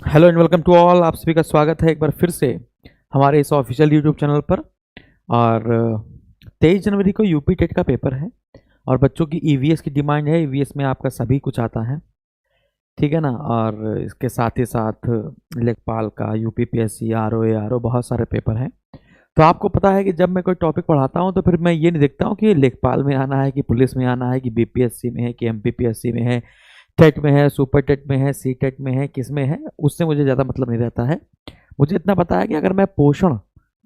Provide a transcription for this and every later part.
Hello and welcome to all. आप सभी का स्वागत है एक बार फिर से हमारे इस ऑफिशियल यूट्यूब चैनल पर। और 23 जनवरी को यूपी टेट का पेपर है और बच्चों की ईवीएस की डिमांड है। ईवीएस में आपका सभी कुछ आता है, ठीक है ना। और इसके साथ ही साथ लेखपाल का, यूपीपीएससी, आरओ बहुत सारे पेपर हैं। तो आपको पता है कि जब मैं कोई टॉपिक पढ़ाता हूँ तो फिर मैं ये नहीं देखता हूँ कि लेखपाल में आना है कि पुलिस में आना है कि बीपीएससी में है कि एमपीपीएससी में है, टेट में है, सुपर टेट में है, सी टेट में है, किस में है, उससे मुझे ज़्यादा मतलब नहीं रहता है। मुझे इतना पता है कि अगर मैं पोषण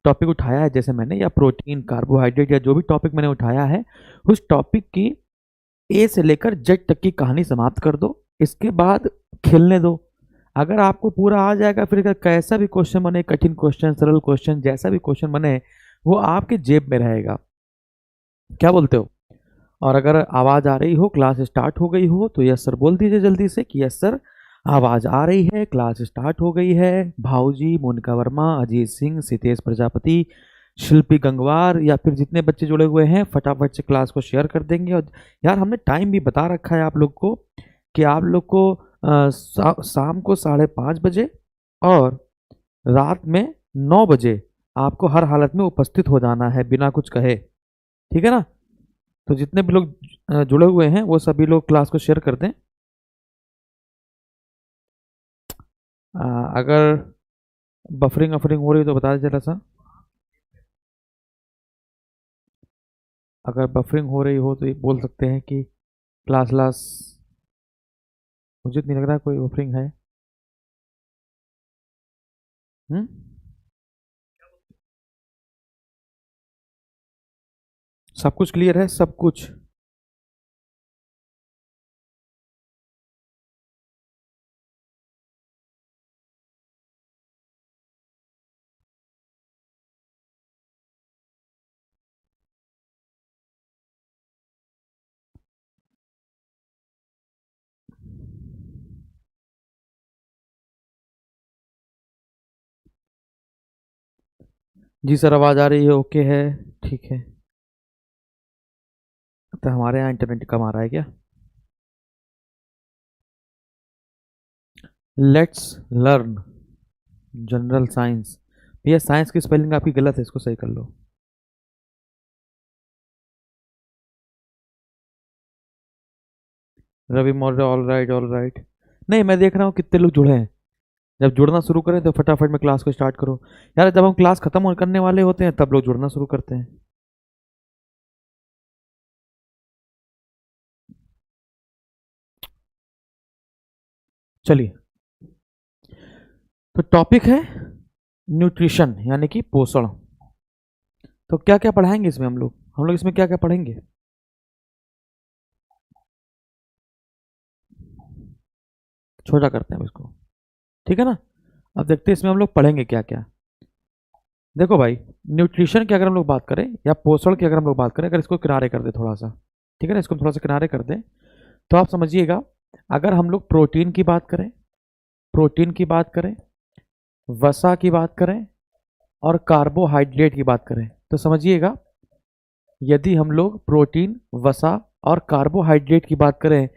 टॉपिक उठाया है जैसे मैंने, या प्रोटीन, कार्बोहाइड्रेट, या जो भी टॉपिक मैंने उठाया है, उस टॉपिक की ए से लेकर जेड तक की कहानी समाप्त कर दो। इसके बाद खेलने दो। अगर आपको पूरा आ जाएगा, फिर अगर कैसा भी क्वेश्चन बने, कठिन क्वेश्चन, सरल क्वेश्चन, जैसा भी क्वेश्चन बने, वो आपके जेब में रहेगा। क्या बोलते हो? और अगर आवाज़ आ रही हो, क्लास स्टार्ट हो गई हो, तो यस सर बोल दीजिए जल्दी से कि यस सर आवाज़ आ रही है, क्लास स्टार्ट हो गई है। भाऊजी, मोनिका वर्मा, अजीत सिंह, सितेश प्रजापति, शिल्पी गंगवार, या फिर जितने बच्चे जुड़े हुए हैं फटाफट से क्लास को शेयर कर देंगे। और यार हमने टाइम भी बता रखा है आप लोग को कि आप लोग को शाम को 5:30 बजे और रात में 9 बजे आपको हर हालत में उपस्थित हो जाना है बिना कुछ कहे, ठीक है ना। तो जितने भी लोग जुड़े हुए हैं वो सभी लोग क्लास को शेयर कर दें। अगर बफरिंग अफरिंग हो रही है तो बता दें जरा सा। अगर बफरिंग हो रही हो तो ये बोल सकते हैं कि क्लास क्लास। मुझे नहीं लग रहा कोई बफरिंग है। हम्म। सब कुछ क्लियर है, सब कुछ। जी सर आवाज़ आ रही है, ओके है, ठीक है। तो हमारे यहाँ इंटरनेट कम आ रहा है क्या? Let's learn general science. भैया साइंस की स्पेलिंग आपकी गलत है, इसको सही कर लो। Ravi Maurya, all right all right. नहीं, मैं देख रहा हूँ कितने लोग जुड़े हैं। जब जुड़ना शुरू करें तो फटाफट में क्लास को स्टार्ट करो। यार जब हम क्लास खत्म करने वाले होते हैं तब लोग जुड़ना शुरू करते हैं। चलिए, तो टॉपिक है न्यूट्रिशन यानी कि पोषण। तो क्या क्या पढ़ाएंगे इसमें हम लोग इसमें क्या क्या पढ़ेंगे? छोटा करते हैं इसको, ठीक है ना। अब देखते हैं इसमें हम लोग पढ़ेंगे क्या क्या। देखो भाई, न्यूट्रिशन की अगर हम लोग बात करें या पोषण की अगर हम लोग बात करें, अगर इसको किनारे कर दे थोड़ा सा, ठीक है ना, इसको थोड़ा सा किनारे कर दें, तो आप समझिएगा। अगर हम लोग प्रोटीन की बात करें, प्रोटीन की बात करें, वसा की बात करें और कार्बोहाइड्रेट की बात करें, तो समझिएगा यदि हम लोग प्रोटीन, वसा और कार्बोहाइड्रेट की बात करें,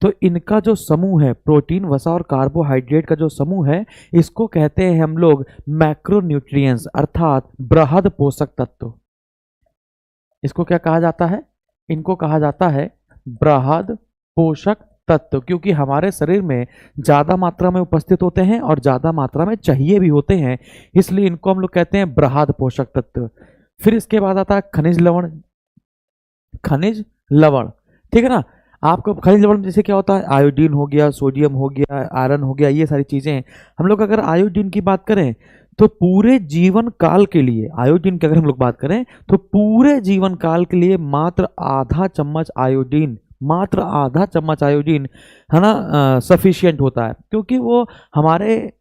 तो इनका जो समूह है, प्रोटीन, वसा और कार्बोहाइड्रेट का जो समूह है, इसको कहते हैं हम लोग मैक्रोन्यूट्रिएंट्स, अर्थात बृहद पोषक तत्व। इसको क्या कहा जाता है? इनको कहा जाता है बृहद पोषक तत्व, क्योंकि हमारे शरीर में ज्यादा मात्रा में उपस्थित होते हैं और ज्यादा मात्रा में चाहिए भी होते हैं, इसलिए इनको हम लोग कहते हैं बृहद पोषक तत्व। फिर इसके बाद आता है खनिज लवण। खनिज लवण, ठीक है ना। आपको खनिज लवण जैसे क्या होता है? आयोडीन हो गया, सोडियम हो गया, आयरन हो गया, ये सारी चीजें। हम लोग अगर आयोडीन की बात करें तो पूरे जीवन काल के लिए, आयोडीन की अगर हम लोग बात करें तो पूरे जीवन काल के लिए मात्र आधा चम्मच आयोडीन, मात्र आधा चम्मच आयोडीन, है ना, सफिशियंट होता है। क्योंकि वो हमारे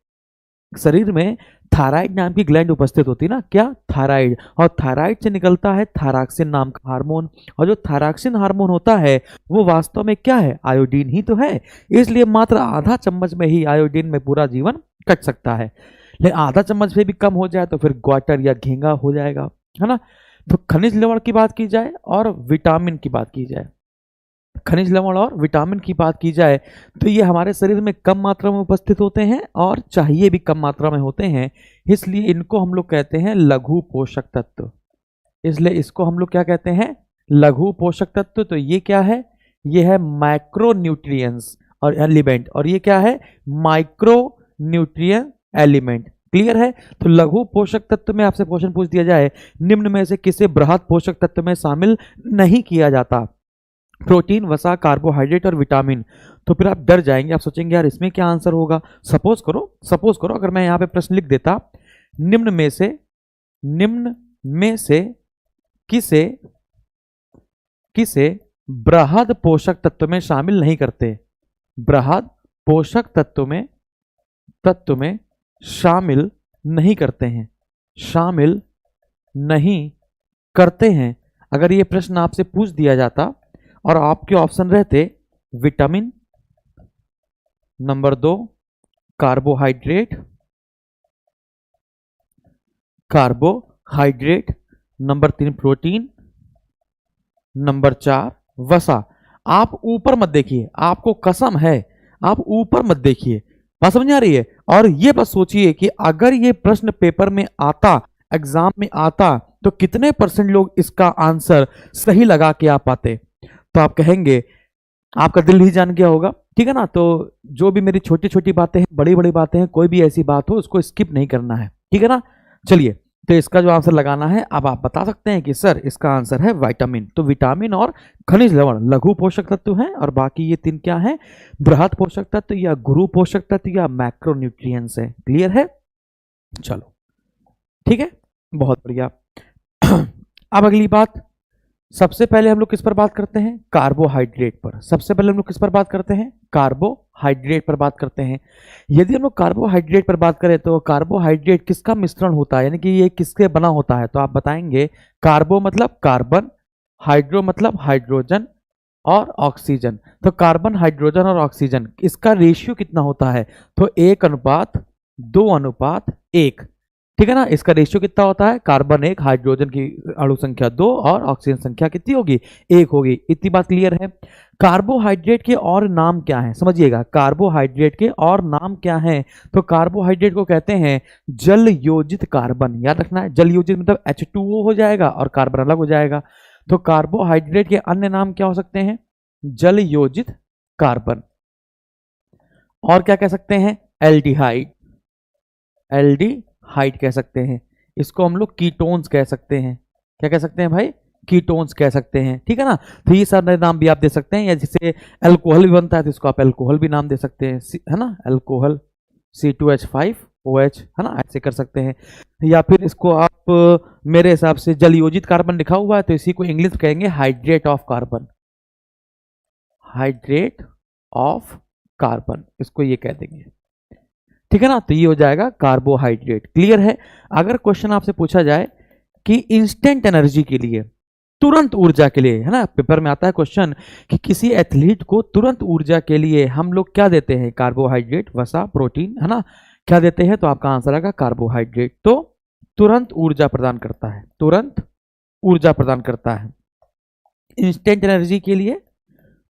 शरीर में थायराइड नाम की ग्लैंड उपस्थित होती है ना, क्या? थायराइड। और थायराइड से निकलता है थायरॉक्सिन नाम का हार्मोन, और जो थायरॉक्सिन हार्मोन होता है वो वास्तव में क्या है? आयोडीन ही तो है। इसलिए मात्र आधा चम्मच में ही आयोडीन में पूरा जीवन कट सकता है। लेकिन आधा चम्मच से भी कम हो जाए तो फिर ग्वाटर या घेंगा हो जाएगा, है ना। तो खनिज लवण की बात की जाए और विटामिन की बात की जाए, खनिज लवण और विटामिन की बात की जाए तो ये हमारे शरीर में कम मात्रा में उपस्थित होते हैं और चाहिए भी कम मात्रा में होते हैं, इसलिए इनको हम लोग कहते हैं लघु पोषक तत्व। इसलिए इसको हम लोग क्या कहते हैं? लघु पोषक तत्व। तो ये क्या है? ये है माइक्रो न्यूट्रिएंट्स और एलिमेंट, और ये क्या है? Micro nutrient element. क्लियर है? तो लघु पोषक तत्व में आपसे क्वेश्चन पूछ दिया जाए निम्न में से किसे बृहद पोषक तत्व में शामिल नहीं किया जाता? प्रोटीन, वसा, कार्बोहाइड्रेट और विटामिन। तो फिर आप डर जाएंगे, आप सोचेंगे यार इसमें क्या आंसर होगा। सपोज करो अगर मैं यहां पे प्रश्न लिख देता निम्न में से किसे बृहद पोषक तत्व में शामिल नहीं करते? बृहद पोषक तत्व में शामिल नहीं करते हैं। अगर ये प्रश्न आपसे पूछ दिया जाता और आपके ऑप्शन रहते vitamin, number 2 carbohydrate, number 3 protein, number 4 वसा। आप ऊपर मत देखिए, आपको कसम है आप ऊपर मत देखिए। बात समझ आ रही है? और ये बस सोचिए कि अगर ये प्रश्न पेपर में आता, एग्जाम में आता, तो कितने % लोग इसका आंसर सही लगा के आ पाते। तो आप कहेंगे, आपका दिल ही जान गया होगा, ठीक है ना। तो जो भी मेरी छोटी छोटी बातें हैं, बड़ी बड़ी बातें हैं, कोई भी ऐसी बात हो उसको स्किप नहीं करना है, ठीक है ना। चलिए, तो इसका जो आंसर लगाना है, अब आप बता सकते हैं कि सर इसका आंसर है विटामिन। तो विटामिन और खनिज लवण लघु पोषक तत्व हैं और बाकी ये 3 क्या है? बृहद पोषक तत्व या गुरु पोषक तत्व या मैक्रोन्यूट्रिएंट्स है। क्लियर है? चलो ठीक है, बहुत बढ़िया। अब अगली बात, सबसे पहले हम लोग किस पर बात करते हैं? कार्बोहाइड्रेट पर। सबसे पहले हम लोग किस पर बात करते हैं? कार्बोहाइड्रेट पर बात करते हैं। यदि हम लोग कार्बोहाइड्रेट पर बात करें तो कार्बोहाइड्रेट किसका मिश्रण होता है, यानी कि ये किसके बना होता है? तो आप बताएंगे कार्बो मतलब कार्बन, हाइड्रो मतलब हाइड्रोजन और ऑक्सीजन। तो कार्बन, हाइड्रोजन और ऑक्सीजन, इसका रेशियो कितना होता है? तो 1:2:1, ठीक है ना। इसका रेशियो कितना होता है? कार्बन 1, हाइड्रोजन की अणु संख्या 2 और ऑक्सीजन संख्या कितनी होगी? 1 होगी। इतनी बात क्लियर है। कार्बोहाइड्रेट के और नाम क्या हैं? समझिएगा, कार्बोहाइड्रेट के और नाम क्या हैं? तो कार्बोहाइड्रेट को कहते हैं जल योजित कार्बन। याद रखना है, जल योजित मतलब H2O हो जाएगा और कार्बन अलग हो जाएगा। तो कार्बोहाइड्रेट के अन्य नाम क्या हो सकते हैं? जल योजित कार्बन। और क्या कह सकते हैं? एल्डिहाइड कह सकते हैं। इसको हम लोग कीटोन्स कह सकते हैं। क्या कह सकते हैं भाई? कीटोन्स कह सकते हैं, ठीक है ना। तो ये सारे नाम भी आप दे सकते हैं, या जैसे अल्कोहल भी बनता है तो इसको आप अल्कोहल भी नाम दे सकते हैं, है ना। अल्कोहल C2H5OH, है ना, ऐसे कर सकते हैं। या फिर इसको आप, मेरे हिसाब से जल योजित कार्बन लिखा हुआ है तो इसी को इंग्लिश कहेंगे हाइड्रेट ऑफ कार्बन, इसको ये कह देंगे, ठीक है ना। तो ये हो जाएगा कार्बोहाइड्रेट। क्लियर है? अगर क्वेश्चन आपसे पूछा जाए कि इंस्टेंट एनर्जी के लिए, तुरंत ऊर्जा के लिए, है ना, पेपर में आता है क्वेश्चन कि किसी एथलीट को तुरंत ऊर्जा के लिए हम लोग क्या देते हैं? कार्बोहाइड्रेट, वसा, प्रोटीन, है ना, क्या देते हैं? तो आपका आंसर आएगा कार्बोहाइड्रेट। तो तुरंत ऊर्जा प्रदान करता है, इंस्टेंट एनर्जी के लिए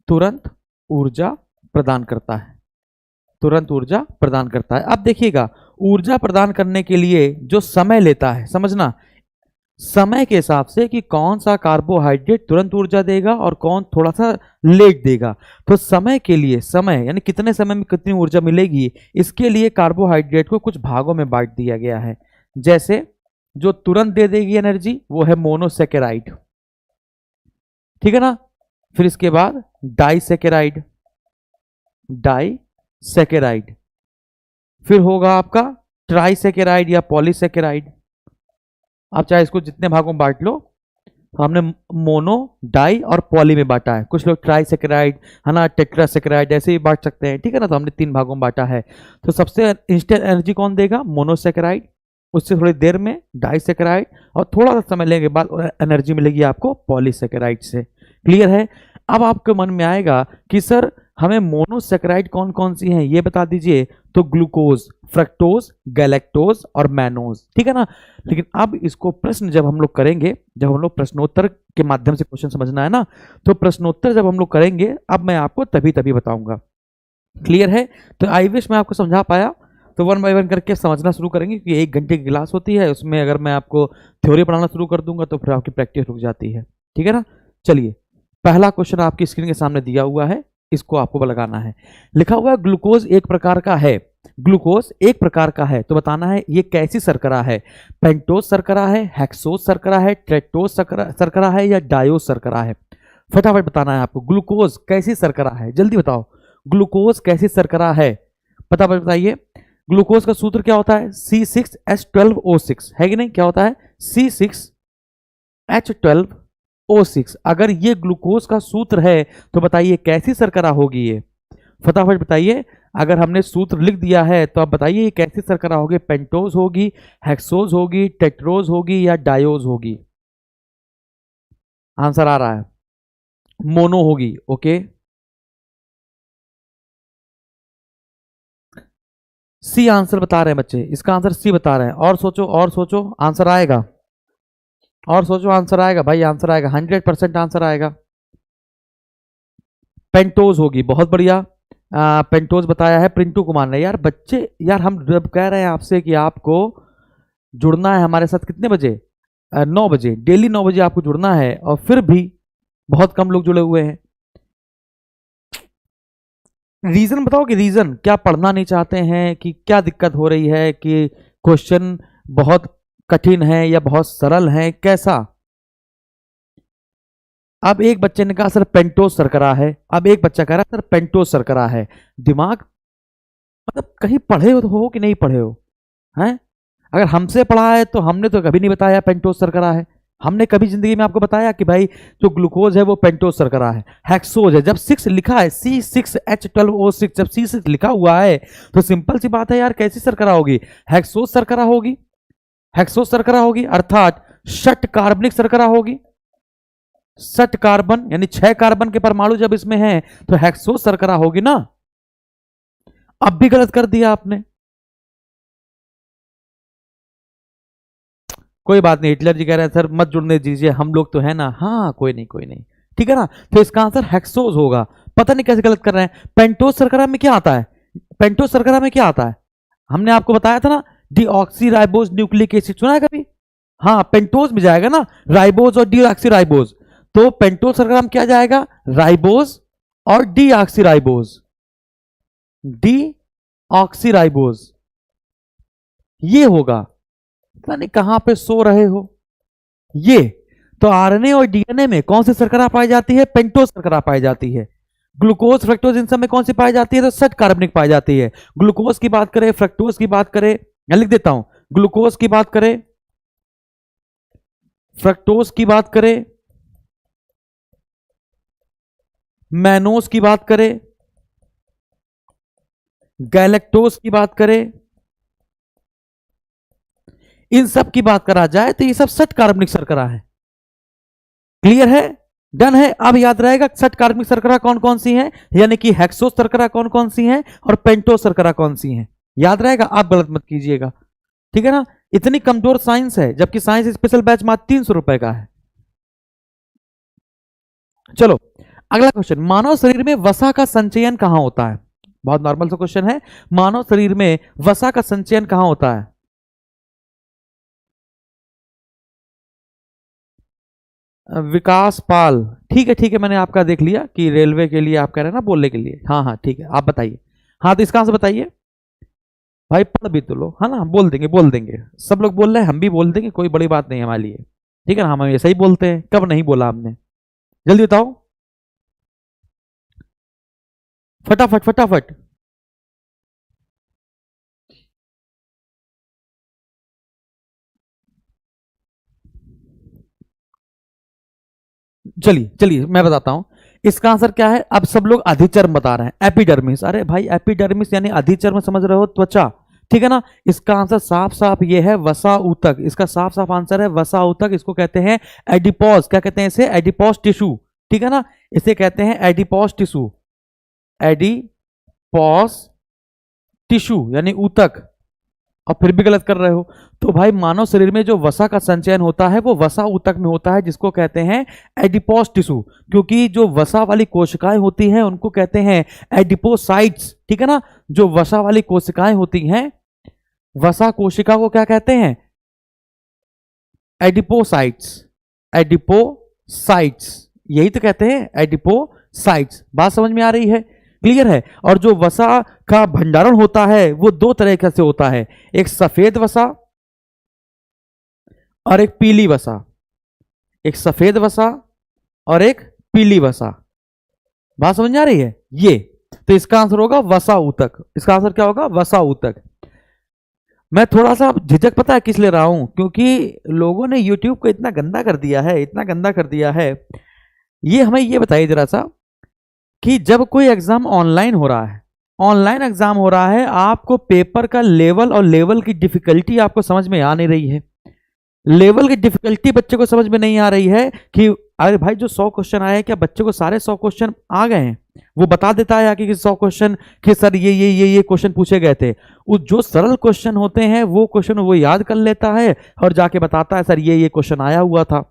तुरंत ऊर्जा प्रदान करता है। अब देखिएगा, ऊर्जा प्रदान करने के लिए जो समय लेता है, समझना, समय के हिसाब से कि कौन सा कार्बोहाइड्रेट तुरंत ऊर्जा देगा और कौन थोड़ा सा लेट देगा। तो समय के लिए, समय यानी कितने समय में कितनी ऊर्जा मिलेगी, इसके लिए कार्बोहाइड्रेट को कुछ भागों में बांट दिया गया है। जैसे जो तुरंत दे देगी एनर्जी वो है मोनोसेकेराइड, ठीक है ना। फिर इसके बाद डाइसेकेराइड, फिर होगा आपका ट्राइसेकेराइड या पॉलीसेकेराइड। आप चाहे इसको जितने भागों में बांट लो, हमने मोनो, डाई और पॉली में बांटा है। कुछ लोग ट्राइसेकेराइड, है ना, टेट्रासेकेराइड ऐसे ही बांट सकते हैं, ठीक है ना। तो हमने 3 भागों में बांटा है। तो सबसे इंस्टेंट एनर्जी कौन देगा? मोनोसेकेराइड, उससे थोड़ी देर में डाइसेकेराइड, और थोड़ा सा समय लेने के बाद एनर्जी मिलेगी आपको पॉलीसेकेराइड से। क्लियर है? अब आपके मन में आएगा कि सर हमें मोनोसेकेराइड कौन कौन सी हैं ये बता दीजिए, तो ग्लूकोज, फ्रक्टोज, गैलेक्टोज और मैनोज, ठीक है ना। लेकिन अब इसको प्रश्न जब हम लोग करेंगे, जब हम लोग प्रश्नोत्तर के माध्यम से क्वेश्चन समझना है ना, तो प्रश्नोत्तर जब हम लोग करेंगे अब मैं आपको तभी तभी बताऊंगा। क्लियर है? तो आई विश मैं आपको समझा पाया। तो वन बाय वन करके समझना शुरू करेंगे, क्योंकि 1 घंटे की क्लास होती है, उसमें अगर मैं आपको थ्योरी पढ़ाना शुरू कर दूंगा तो फिर आपकी प्रैक्टिस रुक जाती है, ठीक है ना। चलिए, पहला क्वेश्चन आपकी स्क्रीन के सामने दिया हुआ है, इसको आपको लगाना है। लिखा हुआ है ग्लूकोज एक प्रकार का है, ग्लूकोज एक प्रकार का है, तो बताना है ये कैसी शर्करा है। पेंटोज शर्करा है, हेक्सोज शर्करा है, ट्रेक्टोज शर्करा है या डायोज शर्करा है। फटाफट बताना है आपको, ग्लूकोज कैसी शर्करा है, जल्दी बताओ, ग्लूकोज कैसी शर्करा है, फटाफट बताइए। ग्लूकोज का सूत्र क्या होता है, C6H12O6, है कि नहीं, क्या होता है, C6H12O6। अगर ये ग्लूकोज का सूत्र है तो बताइए कैसी शर्करा होगी ये, फटाफट बताइए। अगर हमने सूत्र लिख दिया है तो आप बताइए ये कैसी शर्करा होगी, पेंटोज होगी, हेक्सोज होगी, टेट्रोज होगी या डायोज होगी। आंसर आ रहा है, मोनो होगी। ओके, सी आंसर बता रहे हैं बच्चे, इसका आंसर सी बता रहे हैं। और सोचो, और सोचो, आंसर आएगा, और सोचो, आंसर आएगा भाई, आंसर आएगा, 100% आंसर आएगा। पेंटोज होगी, बहुत बढ़िया। पेंटोज बताया है प्रिंटू कुमार ने। यार बच्चे, यार हम जब कह रहे हैं आपसे कि आपको जुड़ना है हमारे साथ कितने बजे, 9 बजे, डेली 9 बजे आपको जुड़ना है, और फिर भी बहुत कम लोग जुड़े हुए हैं। रीजन बताओ कि रीजन क्या, पढ़ना नहीं चाहते हैं कि क्या दिक्कत हो रही है, कि क्वेश्चन बहुत कठिन है या बहुत सरल है, कैसा। अब एक बच्चे ने कहा सर पेंटोज शर्करा है, अब एक बच्चा कह रहा है सर पेंटोज शर्करा है। दिमाग मतलब कहीं पढ़े हो कि नहीं पढ़े हो, हैं? अगर हमसे पढ़ा है तो हमने तो कभी नहीं बताया पेंटोज शर्करा है, हमने कभी जिंदगी में आपको बताया कि भाई जो ग्लूकोज है वो पेंटोज शर्करा है। हेक्सोज है, जब 6 लिखा है, C6H12O6, जब C6 लिखा हुआ है तो सिंपल सी बात है यार, कैसी शर्करा होगी, हेक्सोज शर्करा होगी, हेक्सोज शर्करा होगी, अर्थात षट कार्बनिक शर्करा होगी। षट कार्बन यानी 6 कार्बन के परमाणु जब इसमें है तो हेक्सोज शर्करा होगी ना। अब भी गलत कर दिया आपने, कोई बात नहीं, हिटलर जी कह रहे हैं सर मत जुड़ने दीजिए, हम लोग तो है ना, हाँ कोई नहीं कोई नहीं, ठीक है ना। तो इसका आंसर हेक्सोज होगा। पता नहीं कैसे गलत कर रहे हैं। पेंटोज शर्करा में क्या आता है, पेंटोज शर्करा में क्या आता है, हमने आपको बताया था ना, डीऑक्सीराइबोज न्यूक्लिक एसिड, सुना है कभी? हाँ, पेंटोज में जाएगा ना, राइबोज और डीऑक्सीराइबोज, तो पेंटोज शर्करा में क्या जाएगा, राइबोज और डीऑक्सीराइबोज, डीऑक्सीराइबोज ये होगा। पता नहीं कहां पे सो रहे हो ये। तो आरएनए और डीएनए में कौन सी शर्करा पाई जाती है, पेंटोज शर्करा पाई जाती है। ग्लूकोज, फ्रक्टोज इन सब में कौन सी पाई जाती है, तो षट कार्बनिक पाई जाती है। ग्लूकोज की बात करें, फ्रक्टोज की बात करें, मैं लिख देता हूं, ग्लूकोज की बात करें, फ्रक्टोज की बात करें, मैनोज की बात करें, गैलेक्टोज की बात करें, इन सब की बात करा जाए तो ये सब षट कार्बनिक शर्करा है। क्लियर है, डन है। अब याद रहेगा षट कार्बनिक शर्करा कौन कौन सी हैं, यानी कि हेक्सोज शर्करा कौन कौन सी हैं और पेंटोज शर्करा कौन सी हैं, याद रहेगा, आप गलत मत कीजिएगा, ठीक है ना। इतनी कमजोर साइंस है, जबकि साइंस स्पेशल बैच मात्र 300 रुपए का है। चलो अगला क्वेश्चन, मानव शरीर में वसा का संचयन कहां होता है। बहुत नॉर्मल सा क्वेश्चन है, मानव शरीर में वसा का संचयन कहां होता है। विकास पाल, ठीक है, मैंने आपका देख लिया कि रेलवे के लिए आप कह रहे हैं ना बोलने के लिए, हाँ हाँ ठीक है, आप बताइए। हाँ तो इसका आंसर बताइए भाई, पढ़ भी तो लो, है ना, बोल देंगे बोल देंगे, सब लोग बोल रहे हैं हम भी बोल देंगे, कोई बड़ी बात नहीं हमारे लिए, ठीक है ना, हम ऐसा ही बोलते हैं, कब नहीं बोला हमने, जल्दी बताओ फटाफट फटाफट। चलिए चलिए मैं बताता हूं, इसका आंसर क्या है। अब सब लोग अधिचर्म बता रहे हैं, एपिडर्मिस, अरे भाई एपिडर्मिस यानी अधिचर्म, समझ रहे हो, त्वचा, ठीक है ना। इसका आंसर साफ साफ ये है वसा ऊतक, इसका साफ साफ आंसर है वसा ऊतक। इसको कहते हैं एडिपोज, क्या कहते हैं इसे, एडिपोज टिश्यू, ठीक है ना, इसे कहते हैं एडिपोज टिश्यू। एडिपोस टिश्यू यानी ऊतक, और फिर भी गलत कर रहे हो। तो भाई मानव शरीर में जो वसा का संचयन होता है वो वसा ऊतक में होता है, जिसको कहते हैं एडिपोस टिश्यू। क्योंकि जो वसा वाली कोशिकाएं होती हैं उनको कहते हैं एडिपोसाइट्स, ठीक है ना। जो वसा वाली कोशिकाएं होती हैं, वसा कोशिका को क्या कहते हैं? एडिपोसाइट्स। एडिपोसाइट्स यही तो कहते हैं, एडिपोसाइट्स। बात समझ में आ रही है? क्लियर है? और जो वसा का भंडारण होता है वो दो तरह से होता है, एक सफेद वसा और एक पीली वसा। एक सफेद वसा और एक पीली वसा। बात समझ में आ रही है? ये तो इसका आंसर होगा वसा ऊतक। इसका आंसर क्या होगा? वसा ऊतक। मैं थोड़ा सा झिझक पता है किस ले रहा हूं, क्योंकि लोगों ने YouTube को इतना गंदा कर दिया है, इतना गंदा कर दिया है। ये हमें ये बताइए जरा सा कि जब कोई एग्जाम ऑनलाइन हो रहा है, ऑनलाइन एग्जाम हो रहा है, आपको पेपर का लेवल और लेवल की डिफिकल्टी आपको समझ में आ नहीं रही है। लेवल की डिफिकल्टी बच्चे को समझ में नहीं आ रही है कि अरे भाई जो 100 क्वेश्चन आए क्या बच्चे को सारे 100 क्वेश्चन आ गए हैं? वो बता देता है कि 100 क्वेश्चन कि सर ये क्वेश्चन पूछे गए थे। वो जो सरल क्वेश्चन होते हैं वो क्वेश्चन वो याद कर लेता है और जाके बताता है सर ये क्वेश्चन आया हुआ था।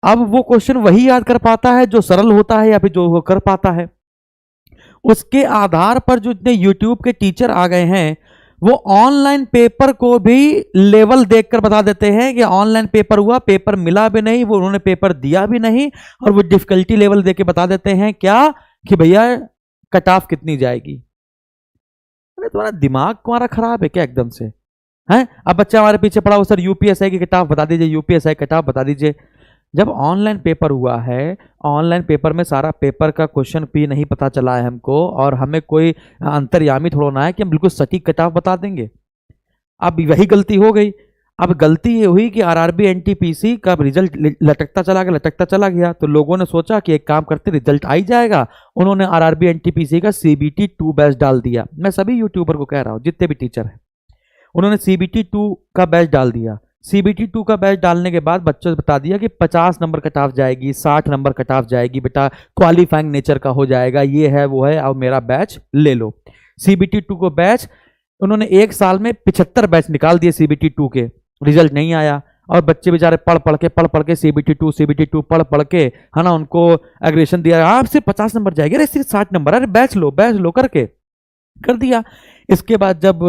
अब वो क्वेश्चन वही याद कर पाता है जो सरल होता है या फिर जो वो कर पाता है। उसके आधार पर जो इतने YouTube के टीचर आ गए हैं वो ऑनलाइन पेपर को भी लेवल देखकर बता देते हैं कि ऑनलाइन पेपर हुआ, पेपर मिला भी नहीं, वो उन्होंने पेपर दिया भी नहीं, और वो डिफिकल्टी लेवल देके बता देते हैं क्या कि भैया कट ऑफ कितनी जाएगी। अरे तुम्हारा दिमाग तुम्हारा खराब है क्या एकदम से? हैं? अब बच्चा हमारे पीछे पड़ा हो सर यूपीएसआई की कट ऑफ बता दीजिए, यूपीएसआई कट ऑफ बता दीजिए। जब ऑनलाइन पेपर हुआ है, ऑनलाइन पेपर में सारा पेपर का क्वेश्चन भी नहीं पता चला है हमको, और हमें कोई अंतर्यामी थोड़ा ना है कि हम बिल्कुल सटीक कट ऑफ बता देंगे। अब वही गलती हो गई। अब गलती ये हुई कि आरआरबी एनटीपीसी का रिजल्ट लटकता चला गया। तो लोगों ने सोचा कि एक काम करते, रिजल्ट आ ही जाएगा। उन्होंने आरआरबी एनटीपीसी का सीबीटी 2 बैच डाल दिया। मैं सभी यूट्यूबर को कह रहा हूँ, जितने भी टीचर हैं, उन्होंने सीबीटी 2 का बैच डाल दिया। सीबीटी 2 का बैच डालने के बाद बच्चों से बता दिया कि 50 नंबर कट ऑफ जाएगी, 60 नंबर कट ऑफ जाएगी, बेटा क्वालिफाइंग नेचर का हो जाएगा, ये है वो है, अब मेरा बैच ले लो। सीबीटी 2 को बैच उन्होंने एक साल में 75 बैच निकाल दिए सीबीटी 2 के। रिजल्ट नहीं आया और बच्चे बेचारे पढ़ पढ़ के सीबीटी 2 पढ़ के, है ना, उनको एग्रेशन दिया, आप सिर्फ 50 नंबर जाएगी, अरे सिर्फ 60 नंबर, अरे बैच लो करके कर दिया। इसके बाद जब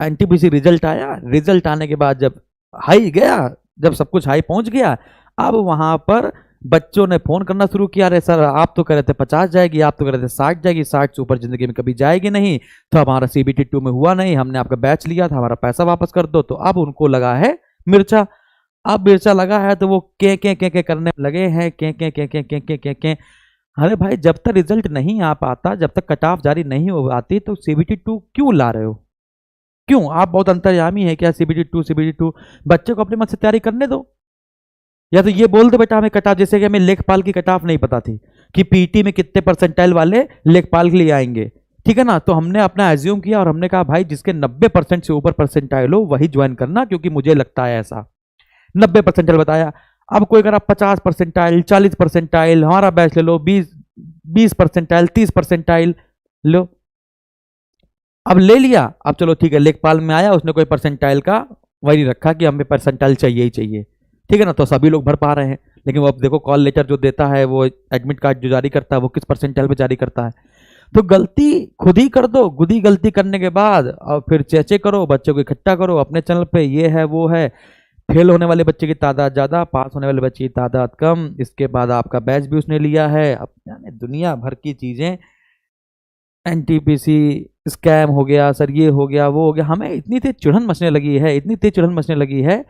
एनटीपीसी रिजल्ट आया, रिजल्ट आने के बाद जब हाई गया, जब सब कुछ हाई पहुंच गया, अब वहां पर बच्चों ने फोन करना शुरू किया, अरे सर आप तो कह रहे थे 50 जाएगी, आप तो कह रहे थे 60 जाएगी, 60 से ऊपर जिंदगी में कभी जाएगी नहीं, तो हमारा सीबीटी 2 में हुआ नहीं, हमने आपका बैच लिया था, हमारा पैसा वापस कर दो। तो अब उनको लगा है मिर्चा। अब मिर्चा लगा है तो वो के करने लगे हैं, के। अरे भाई जब तक रिजल्ट नहीं आ पाता, जब तक कट ऑफ जारी नहीं हो आती, तो सीबीटी 2 क्यों ला रहे हो? क्यों? आप बहुत अंतर्यामी है क्या? सीबीटी 2 बच्चे को अपने मन से तैयारी करने दो, या तो ये बोल दो बेटा हमें कट ऑफ, जैसे कि हमें लेखपाल की कट ऑफ नहीं पता थी कि पीटी में कितने परसेंटाइल वाले लेखपाल के लिए आएंगे, ठीक है ना। तो हमने अपना एज्यूम किया और हमने कहा भाई जिसके 90% से ऊपर परसेंटाइल हो वही ज्वाइन करना, क्योंकि मुझे लगता है ऐसा। 90 परसेंटाइल बताया। अब कोई अगर आप 50 परसेंटाइल, 40 परसेंटाइल, हमारा बैच ले लो, 20 परसेंटाइल, 30 परसेंटाइल लो। अब ले लिया, अब चलो ठीक है, लेखपाल में आया, उसने कोई परसेंटाइल का वही रखा कि हमें परसेंटाइल चाहिए ही चाहिए, ठीक है ना, तो सभी लोग भर पा रहे हैं। लेकिन वो अब देखो कॉल लेटर जो देता है, वो एडमिट कार्ड जो जारी करता है, वो किस परसेंटाइल पे जारी करता है। तो गलती खुद ही कर दो, खुद ही गलती करने के बाद और फिर चेचे करो, बच्चों को इकट्ठा करो अपने चैनल पे, ये है वो है, फेल होने वाले बच्चे की तादाद ज़्यादा, पास होने वाले बच्चे की तादाद कम। इसके बाद आपका बैच भी उसने लिया है। अब यानी दुनिया भर की चीज़ें, एनटीपीसी स्कैम हो गया सर, ये हो गया वो हो गया, हमें इतनी तेज चिढ़न मचने लगी है, इतनी तेज चिढ़न मचने लगी है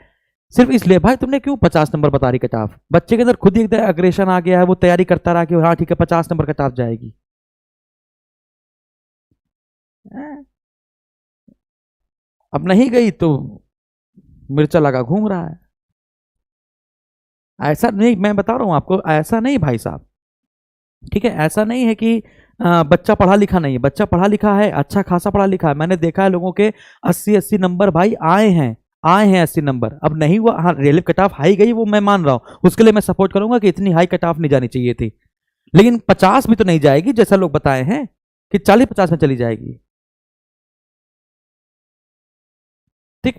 सिर्फ इसलिए भाई तुमने क्यों 50 नंबर बता रही कट ऑफ। बच्चे के अंदर खुद ही अग्रेशन आ गया है, वो तैयारी करता रहा कि हाँ ठीक है 50 नंबर कट ऑफ जाएगी। अब नहीं गई तो मिर्चा लगा घूम रहा है। ऐसा नहीं, मैं बता रहा हूं आपको, ऐसा नहीं भाई साहब, ठीक है, ऐसा नहीं है कि बच्चा पढ़ा लिखा नहीं है, बच्चा पढ़ा लिखा है, अच्छा खासा पढ़ा लिखा है। मैंने देखा है लोगों के 80 नंबर भाई आए हैं 80 नंबर। अब नहीं हुआ, हाँ रेलवे कट ऑफ हाई गई, वो मैं मान रहा हूँ, उसके लिए मैं सपोर्ट करूंगा कि इतनी हाई कट ऑफ नहीं जानी चाहिए थी, लेकिन 50 भी तो नहीं जाएगी जैसा लोग बताए हैं। कि 40-50 में चली जाएगी? ठीक,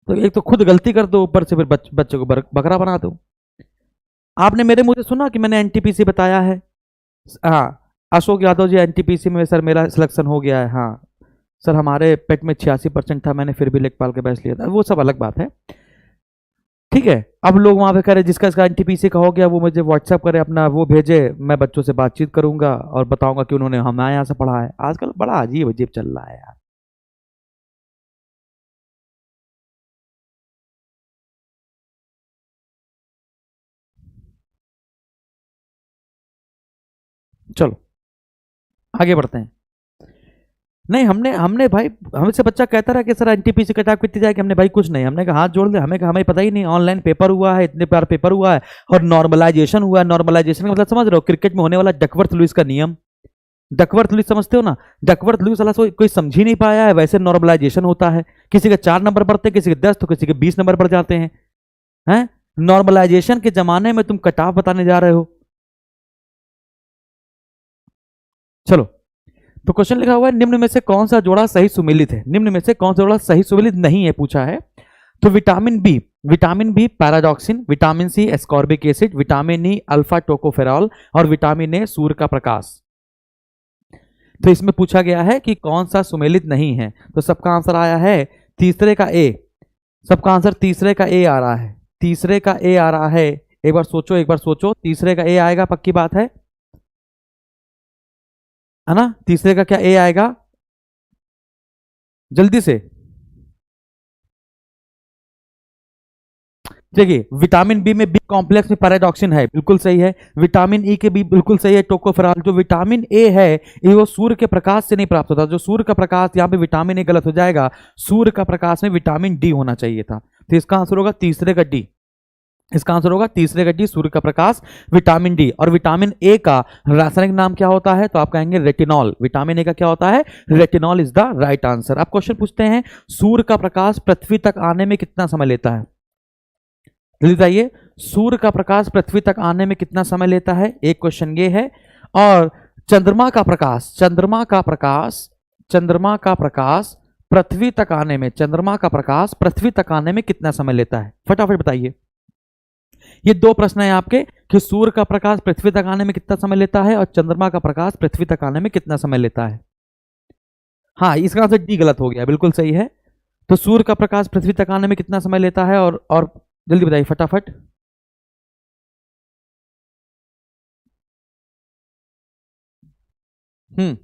तो एक तो खुद गलती कर दो, ऊपर से फिर बच्चे को बकरा बना दो। आपने मेरे मुंह से सुना कि मैंने एनटीपीसी बताया है? हाँ, अशोक यादव जी एनटीपीसी में सर मेरा सिलेक्शन हो गया है। हाँ सर, हमारे पेट में 86% था, मैंने फिर भी लेखपाल के बैच लिया था। वो सब अलग बात है, ठीक है। अब लोग वहां पे करे जिसका इसका एनटीपीसी का हो गया वो मुझे व्हाट्सएप करे, अपना वो भेजे, मैं बच्चों से बातचीत करूंगा और बताऊंगा कि उन्होंने हमारे यहाँ से पढ़ा है। आजकल बड़ा अजीब अजीब चल रहा है यार। चलो आगे बढ़ते हैं। नहीं, हमने हमने भाई, हमसे बच्चा कहता रहा कि सर एनटीपीसी कट ऑफ कितनी जाएगी, हमने भाई कुछ नहीं, हमने कहा हाथ जोड़ दे, हमें कहा हमें पता ही नहीं, ऑनलाइन पेपर हुआ है, इतने बार पेपर हुआ है और नॉर्मलाइजेशन हुआ है। नॉर्मलाइजेशन का मतलब समझ रहे हो? क्रिकेट में होने वाला डकवर्थ लुईस का नियम। डकवर्थ लुईस समझते हो ना? डकवर्थ लुईस वाला कोई समझ ही नहीं पाया है। वैसे नॉर्मलाइजेशन होता है, किसी के 4 नंबर बढ़ते हैं, किसी के 10, तो किसी के 20 नंबर बढ़ जाते हैं। हैं? नॉर्मलाइजेशन के जमाने में तुम कट ऑफ बताने जा रहे हो? चलो, तो क्वेश्चन लिखा हुआ है निम्न में से कौन सा जोड़ा सही सुमेलित है? निम्न में से कौन सा जोड़ा सही सुमेलित नहीं है पूछा है। तो vitamin B pyridoxine, vitamin C ascorbic acid, vitamin E alpha tocopherol और विटामिन ए सूर्य का प्रकाश। तो इसमें पूछा गया है कि कौन सा सुमेलित नहीं है, तो सबका आंसर आया है तीसरे का ए। सबका आंसर तीसरे का ए आ रहा है, तीसरे का ए आ रहा है। एक बार सोचो, एक बार सोचो, तीसरे का ए आएगा, पक्की बात है ना? तीसरे का क्या ए आएगा? जल्दी से देखिए, विटामिन बी में बी कॉम्प्लेक्स में पैराडॉक्सिन है, बिल्कुल सही है। विटामिन ई के बी बिल्कुल सही है, टोकोफेरॉल। जो विटामिन ए है ये वो सूर्य के प्रकाश से नहीं प्राप्त होता। जो सूर्य का प्रकाश, यहाँ पे विटामिन ए गलत हो जाएगा, सूर्य का प्रकाश में विटामिन डी होना चाहिए था। तो इसका आंसर होगा तीसरे का डी। इसका आंसर होगा तीसरे का डी, सूर्य का प्रकाश, विटामिन डी। और विटामिन ए का रासायनिक नाम क्या होता है? तो आप कहेंगे रेटिनॉल। विटामिन ए का क्या होता है? Retinol is the right answer. अब क्वेश्चन पूछते हैं, सूर्य का प्रकाश पृथ्वी तक आने में कितना समय लेता है? जल्दी बताइए, सूर्य का प्रकाश पृथ्वी तक आने में कितना समय लेता है? एक क्वेश्चन ये है। और चंद्रमा का प्रकाश, चंद्रमा का प्रकाश पृथ्वी तक आने में, चंद्रमा का प्रकाश पृथ्वी तक आने में कितना समय लेता है? फटाफट बताइए। ये दो प्रश्न है आपके कि सूर्य का प्रकाश पृथ्वी तक आने में कितना समय लेता है और चंद्रमा का प्रकाश पृथ्वी तक आने में कितना समय लेता है। हाँ, इसका आंसर डी गलत हो गया, बिल्कुल सही है। तो सूर्य का प्रकाश पृथ्वी तक आने में कितना समय लेता है? और जल्दी बताइए फटाफट। हम्म,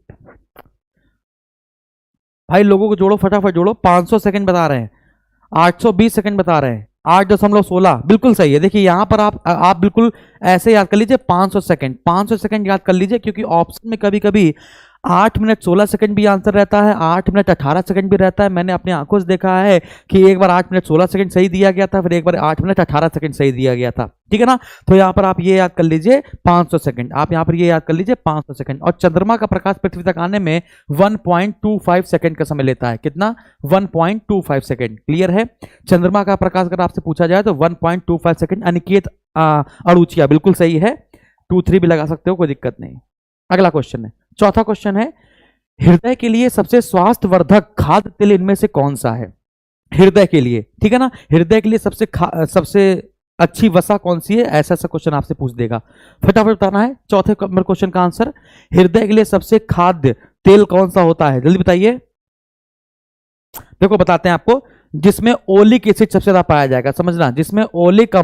भाई लोगों को जोड़ो, फटाफट जोड़ो। 500 सेकंड बता रहे हैं, 820 सेकंड बता रहे हैं, 8.16 बिल्कुल सही है। देखिए यहां पर आप बिल्कुल ऐसे याद कर लीजिए, 500 सेकंड, 500 सेकंड याद कर लीजिए, क्योंकि ऑप्शन में कभी कभी 8 मिनट 16 सेकंड भी आंसर रहता है, 8 मिनट 18 सेकंड भी रहता है। मैंने अपनी आंखों से देखा है कि एक बार 8 मिनट 16 सेकंड सही दिया गया था, फिर एक बार 8 मिनट 18 सेकंड सही दिया गया था, ठीक है ना? तो यहां पर आप ये याद कर लीजिए 500 सेकंड, आप यहां पर ये याद कर लीजिए 500 सेकंड। और चंद्रमा का प्रकाश पृथ्वी तक आने में 1.25 सेकंड का समय लेता है। कितना? 1.25 सेकंड। क्लियर है? चंद्रमा का प्रकाश अगर आपसे पूछा जाए तो 1.25 सेकंड। अनिकेत अड़ूचिया बिल्कुल सही है, 2-3 भी लगा सकते हो, कोई दिक्कत नहीं। अगला क्वेश्चन है, चौथा क्वेश्चन है, हृदय के लिए सबसे स्वास्थ्यवर्धक खाद्य तेल इनमें से कौन सा है? हृदय के लिए, ठीक है ना? हृदय के लिए सबसे अच्छी वसा कौन सी है? ऐसा ऐसा क्वेश्चन आपसे पूछ देगा, फटाफट बताना है। चौथे नंबर क्वेश्चन का आंसर, हृदय के लिए सबसे खाद्य तेल कौन सा होता है? जल्दी बताइए। देखो बताते हैं आपको, जिसमें ओलिक एसिड सबसे ज्यादा पाया जाएगा, समझना, जिसमें ओलिक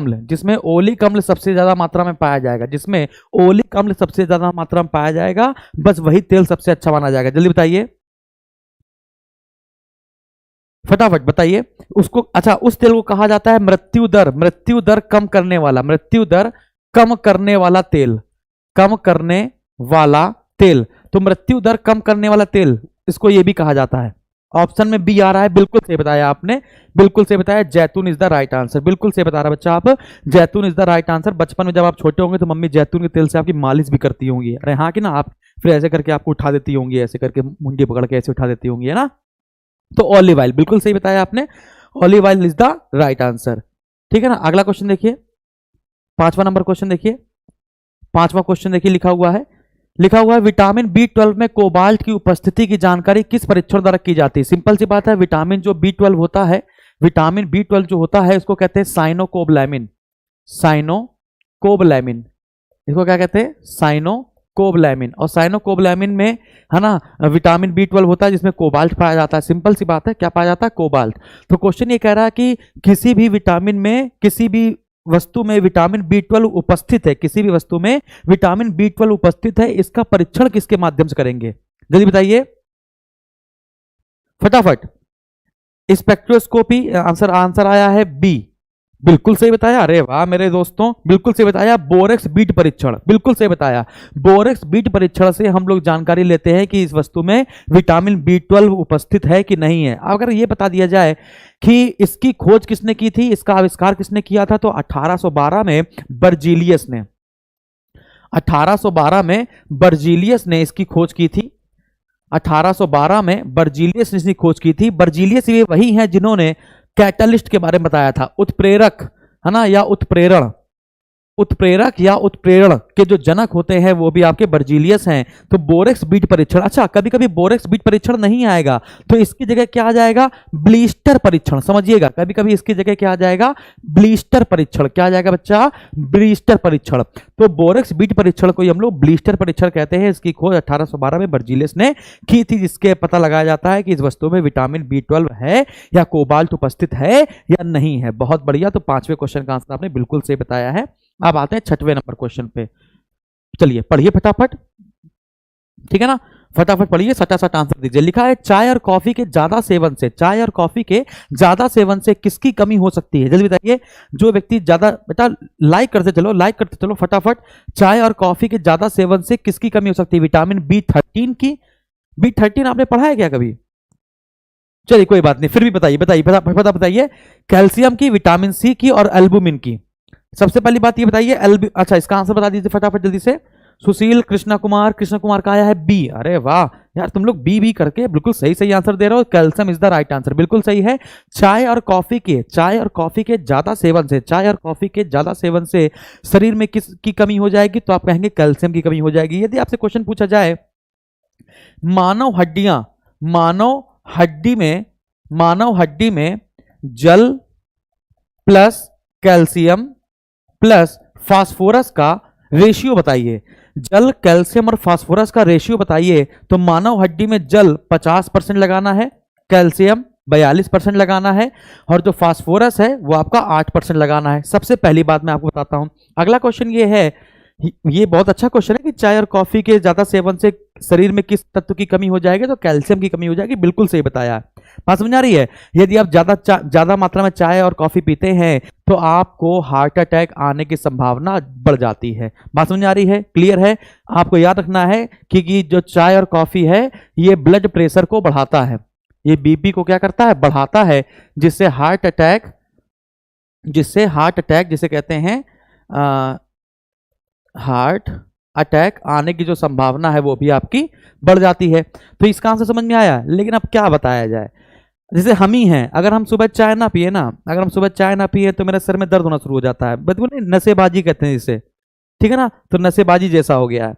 अम्ल सबसे ज्यादा मात्रा में पाया जाएगा, जिसमें ओलिक अम्ल सबसे ज्यादा मात्रा में पाया जाएगा, बस वही तेल सबसे अच्छा माना जाएगा। जल्दी बताइए, फटाफट बताइए उसको। अच्छा, उस तेल को कहा जाता है मृत्यु दर कम करने वाला, मृत्यु दर कम करने वाला तेल, कम करने वाला तेल। तो मृत्यु दर कम करने वाला तेल, इसको यह भी कहा जाता है। ऑप्शन में बी आ रहा है, बिल्कुल सही बताया आपने, बिल्कुल सही बताया, जैतून इज द राइट आंसर। बिल्कुल सही बता रहा बच्चा आप, जैतून इज द राइट आंसर। बचपन में जब आप छोटे होंगे तो मम्मी जैतून के तेल से आपकी मालिश भी करती होंगी, अरे हाँ कि ना? आप फिर ऐसे करके आपको उठा देती होंगी, ऐसे करके मुंडी पकड़ के ऐसे उठा देती होंगी, है ना? तो ऑलिव ऑयल, बिल्कुल सही बताया आपने, olive oil is the right answer, ठीक है ना? अगला क्वेश्चन देखिए, 5वां नंबर क्वेश्चन देखिए, 5वां क्वेश्चन देखिए लिखा हुआ है, लिखा हुआ है विटामिन B12 में कोबाल्ट की उपस्थिति की जानकारी किस परीक्षण द्वारा की जाती है। सिंपल सी बात है, विटामिन जो B12 होता है, विटामिन B12 जो होता है इसको कहते हैं साइनोकोबलैमिन। साइनोकोबलैमिन, इसको क्या कहते हैं? साइनोकोबलैमिन। और साइनोकोबलैमिन में है ना विटामिन B12 होता है जिसमें कोबाल्ट पाया जाता है। सिंपल सी बात है, क्या पाया जाता है? कोबाल्ट। तो क्वेश्चन ये कह रहा है कि किसी भी विटामिन में, किसी भी वस्तु में विटामिन B12 उपस्थित है, किसी भी वस्तु में विटामिन B12 उपस्थित है, इसका परीक्षण किसके माध्यम से करेंगे? जल्दी बताइए फटाफट। स्पेक्ट्रोस्कोपी। आंसर आया है बी। बिल्कुल सही बताया, अरे वाह मेरे दोस्तों, बिल्कुल सही बताया। बोरेक्स बीट परीक्षण, बिल्कुल सही बताया। बोरेक्स बीट परीक्षण से हम लोग जानकारी लेते हैं कि इस वस्तु में विटामिन B12 उपस्थित है कि नहीं है। अगर ये बता दिया जाए कि इसकी खोज किसने की थी, इसका आविष्कार किसने किया था, तो 1812 में बर्जीलियस ने, 1812 में बर्जीलियस ने इसकी खोज की थी। 1812 में बर्जीलियस ने इसकी खोज की थी। बर्जीलियस ये वही हैं जिन्होंने कैटलिस्ट के बारे में बताया था, उत्प्रेरक, है ना, या उत्प्रेरण। उत्प्रेरक या उत्प्रेरण के जो जनक होते हैं वो भी आपके बर्जीलियस हैं। तो बोरेक्स बीट परीक्षण, अच्छा कभी कभी बोरेक्स बीट परीक्षण नहीं आएगा तो इसकी जगह क्या आ जाएगा? ब्लीस्टर परीक्षण। समझिएगा, कभी कभी इसकी जगह क्या आ जाएगा? ब्लीस्टर परीक्षण। क्या आ जाएगा बच्चा? ब्लीस्टर परीक्षण। तो बोरेक्स बीट परीक्षण को हम लोग ब्लीस्टर परीक्षण कहते हैं। इसकी खोज 1812 में बर्जीलियस ने की थी, जिसके पता लगाया जाता है कि इस वस्तु में विटामिन B12 है या कोबाल्ट उपस्थित है या नहीं है। बहुत बढ़िया। तो 5वें क्वेश्चन का आंसर आपने बिल्कुल सही बताया है। अब आते हैं 6वें नंबर क्वेश्चन पे। चलिए पढ़िए फटाफट, ठीक है ना, फटाफट पढ़िए, सटासट आंसर दीजिए। लिखा है चाय और कॉफी के ज्यादा सेवन से, चाय और कॉफी के ज्यादा सेवन से किसकी कमी हो सकती है? जल्दी बताइए। जो व्यक्ति ज्यादा, बेटा लाइक करते चलो, लाइक करते चलो फटाफट। चाय और कॉफी के ज्यादा सेवन से किसकी कमी हो सकती है? विटामिन B13 की। B13 आपने पढ़ा है क्या कभी? चलिए कोई बात नहीं, फिर भी बताइए, बताइए। कैल्शियम की, विटामिन C की और एल्बुमिन की। सबसे पहली बात ये बताइए अच्छा इसका आंसर बता दीजिए फटाफट जल्दी से। सुशील कृष्णा कुमार का आया है बी। अरे वाह यार, तुम लोग बी करके बिल्कुल सही आंसर दे रहे हो। Calcium is the right answer, बिल्कुल सही है। चाय और कॉफी के ज्यादा सेवन से, चाय और कॉफी के ज्यादा सेवन से शरीर में किसकी कमी हो जाएगी? तो आप कहेंगे कैल्शियम की कमी हो जाएगी। यदि आपसे क्वेश्चन पूछा जाए मानव हड्डी में जल प्लस कैल्शियम प्लस फास्फोरस का रेशियो बताइए, जल, कैल्शियम और फास्फोरस का रेशियो बताइए। तो मानव हड्डी में जल 50% लगाना है, कैल्शियम 42% लगाना है और जो फास्फोरस है वो आपका 8% लगाना है। सबसे पहली बात मैं आपको बताता हूं। अगला क्वेश्चन ये है, ये बहुत अच्छा क्वेश्चन है कि चाय और कॉफी के ज्यादा सेवन से शरीर में किस तत्व की कमी हो जाएगी? तो कैल्शियम की कमी हो जाएगी। बिल्कुल सही बताया। बात समझ आ रही है? यदि आप ज्यादा मात्रा में चाय और कॉफी पीते हैं तो आपको हार्ट अटैक आने की संभावना बढ़ जाती है। बात समझ आ रही है? क्लियर है? आपको याद रखना है कि जो चाय और कॉफी है ये ब्लड प्रेशर को बढ़ाता है, ये बीपी को क्या करता है? बढ़ाता है, जिससे हार्ट अटैक जिसे कहते हैं हार्ट अटैक आने की जो संभावना है वो भी आपकी बढ़ जाती है। तो इसका आंसर समझ में आया। लेकिन अब क्या बताया जाए? जैसे हम ही हैं, अगर हम सुबह चाय ना पिए तो मेरे सर में दर्द होना शुरू हो जाता है। बिल्कुल नशेबाजी कहते हैं इसे, ठीक है ना? तो नशेबाजी जैसा हो गया है।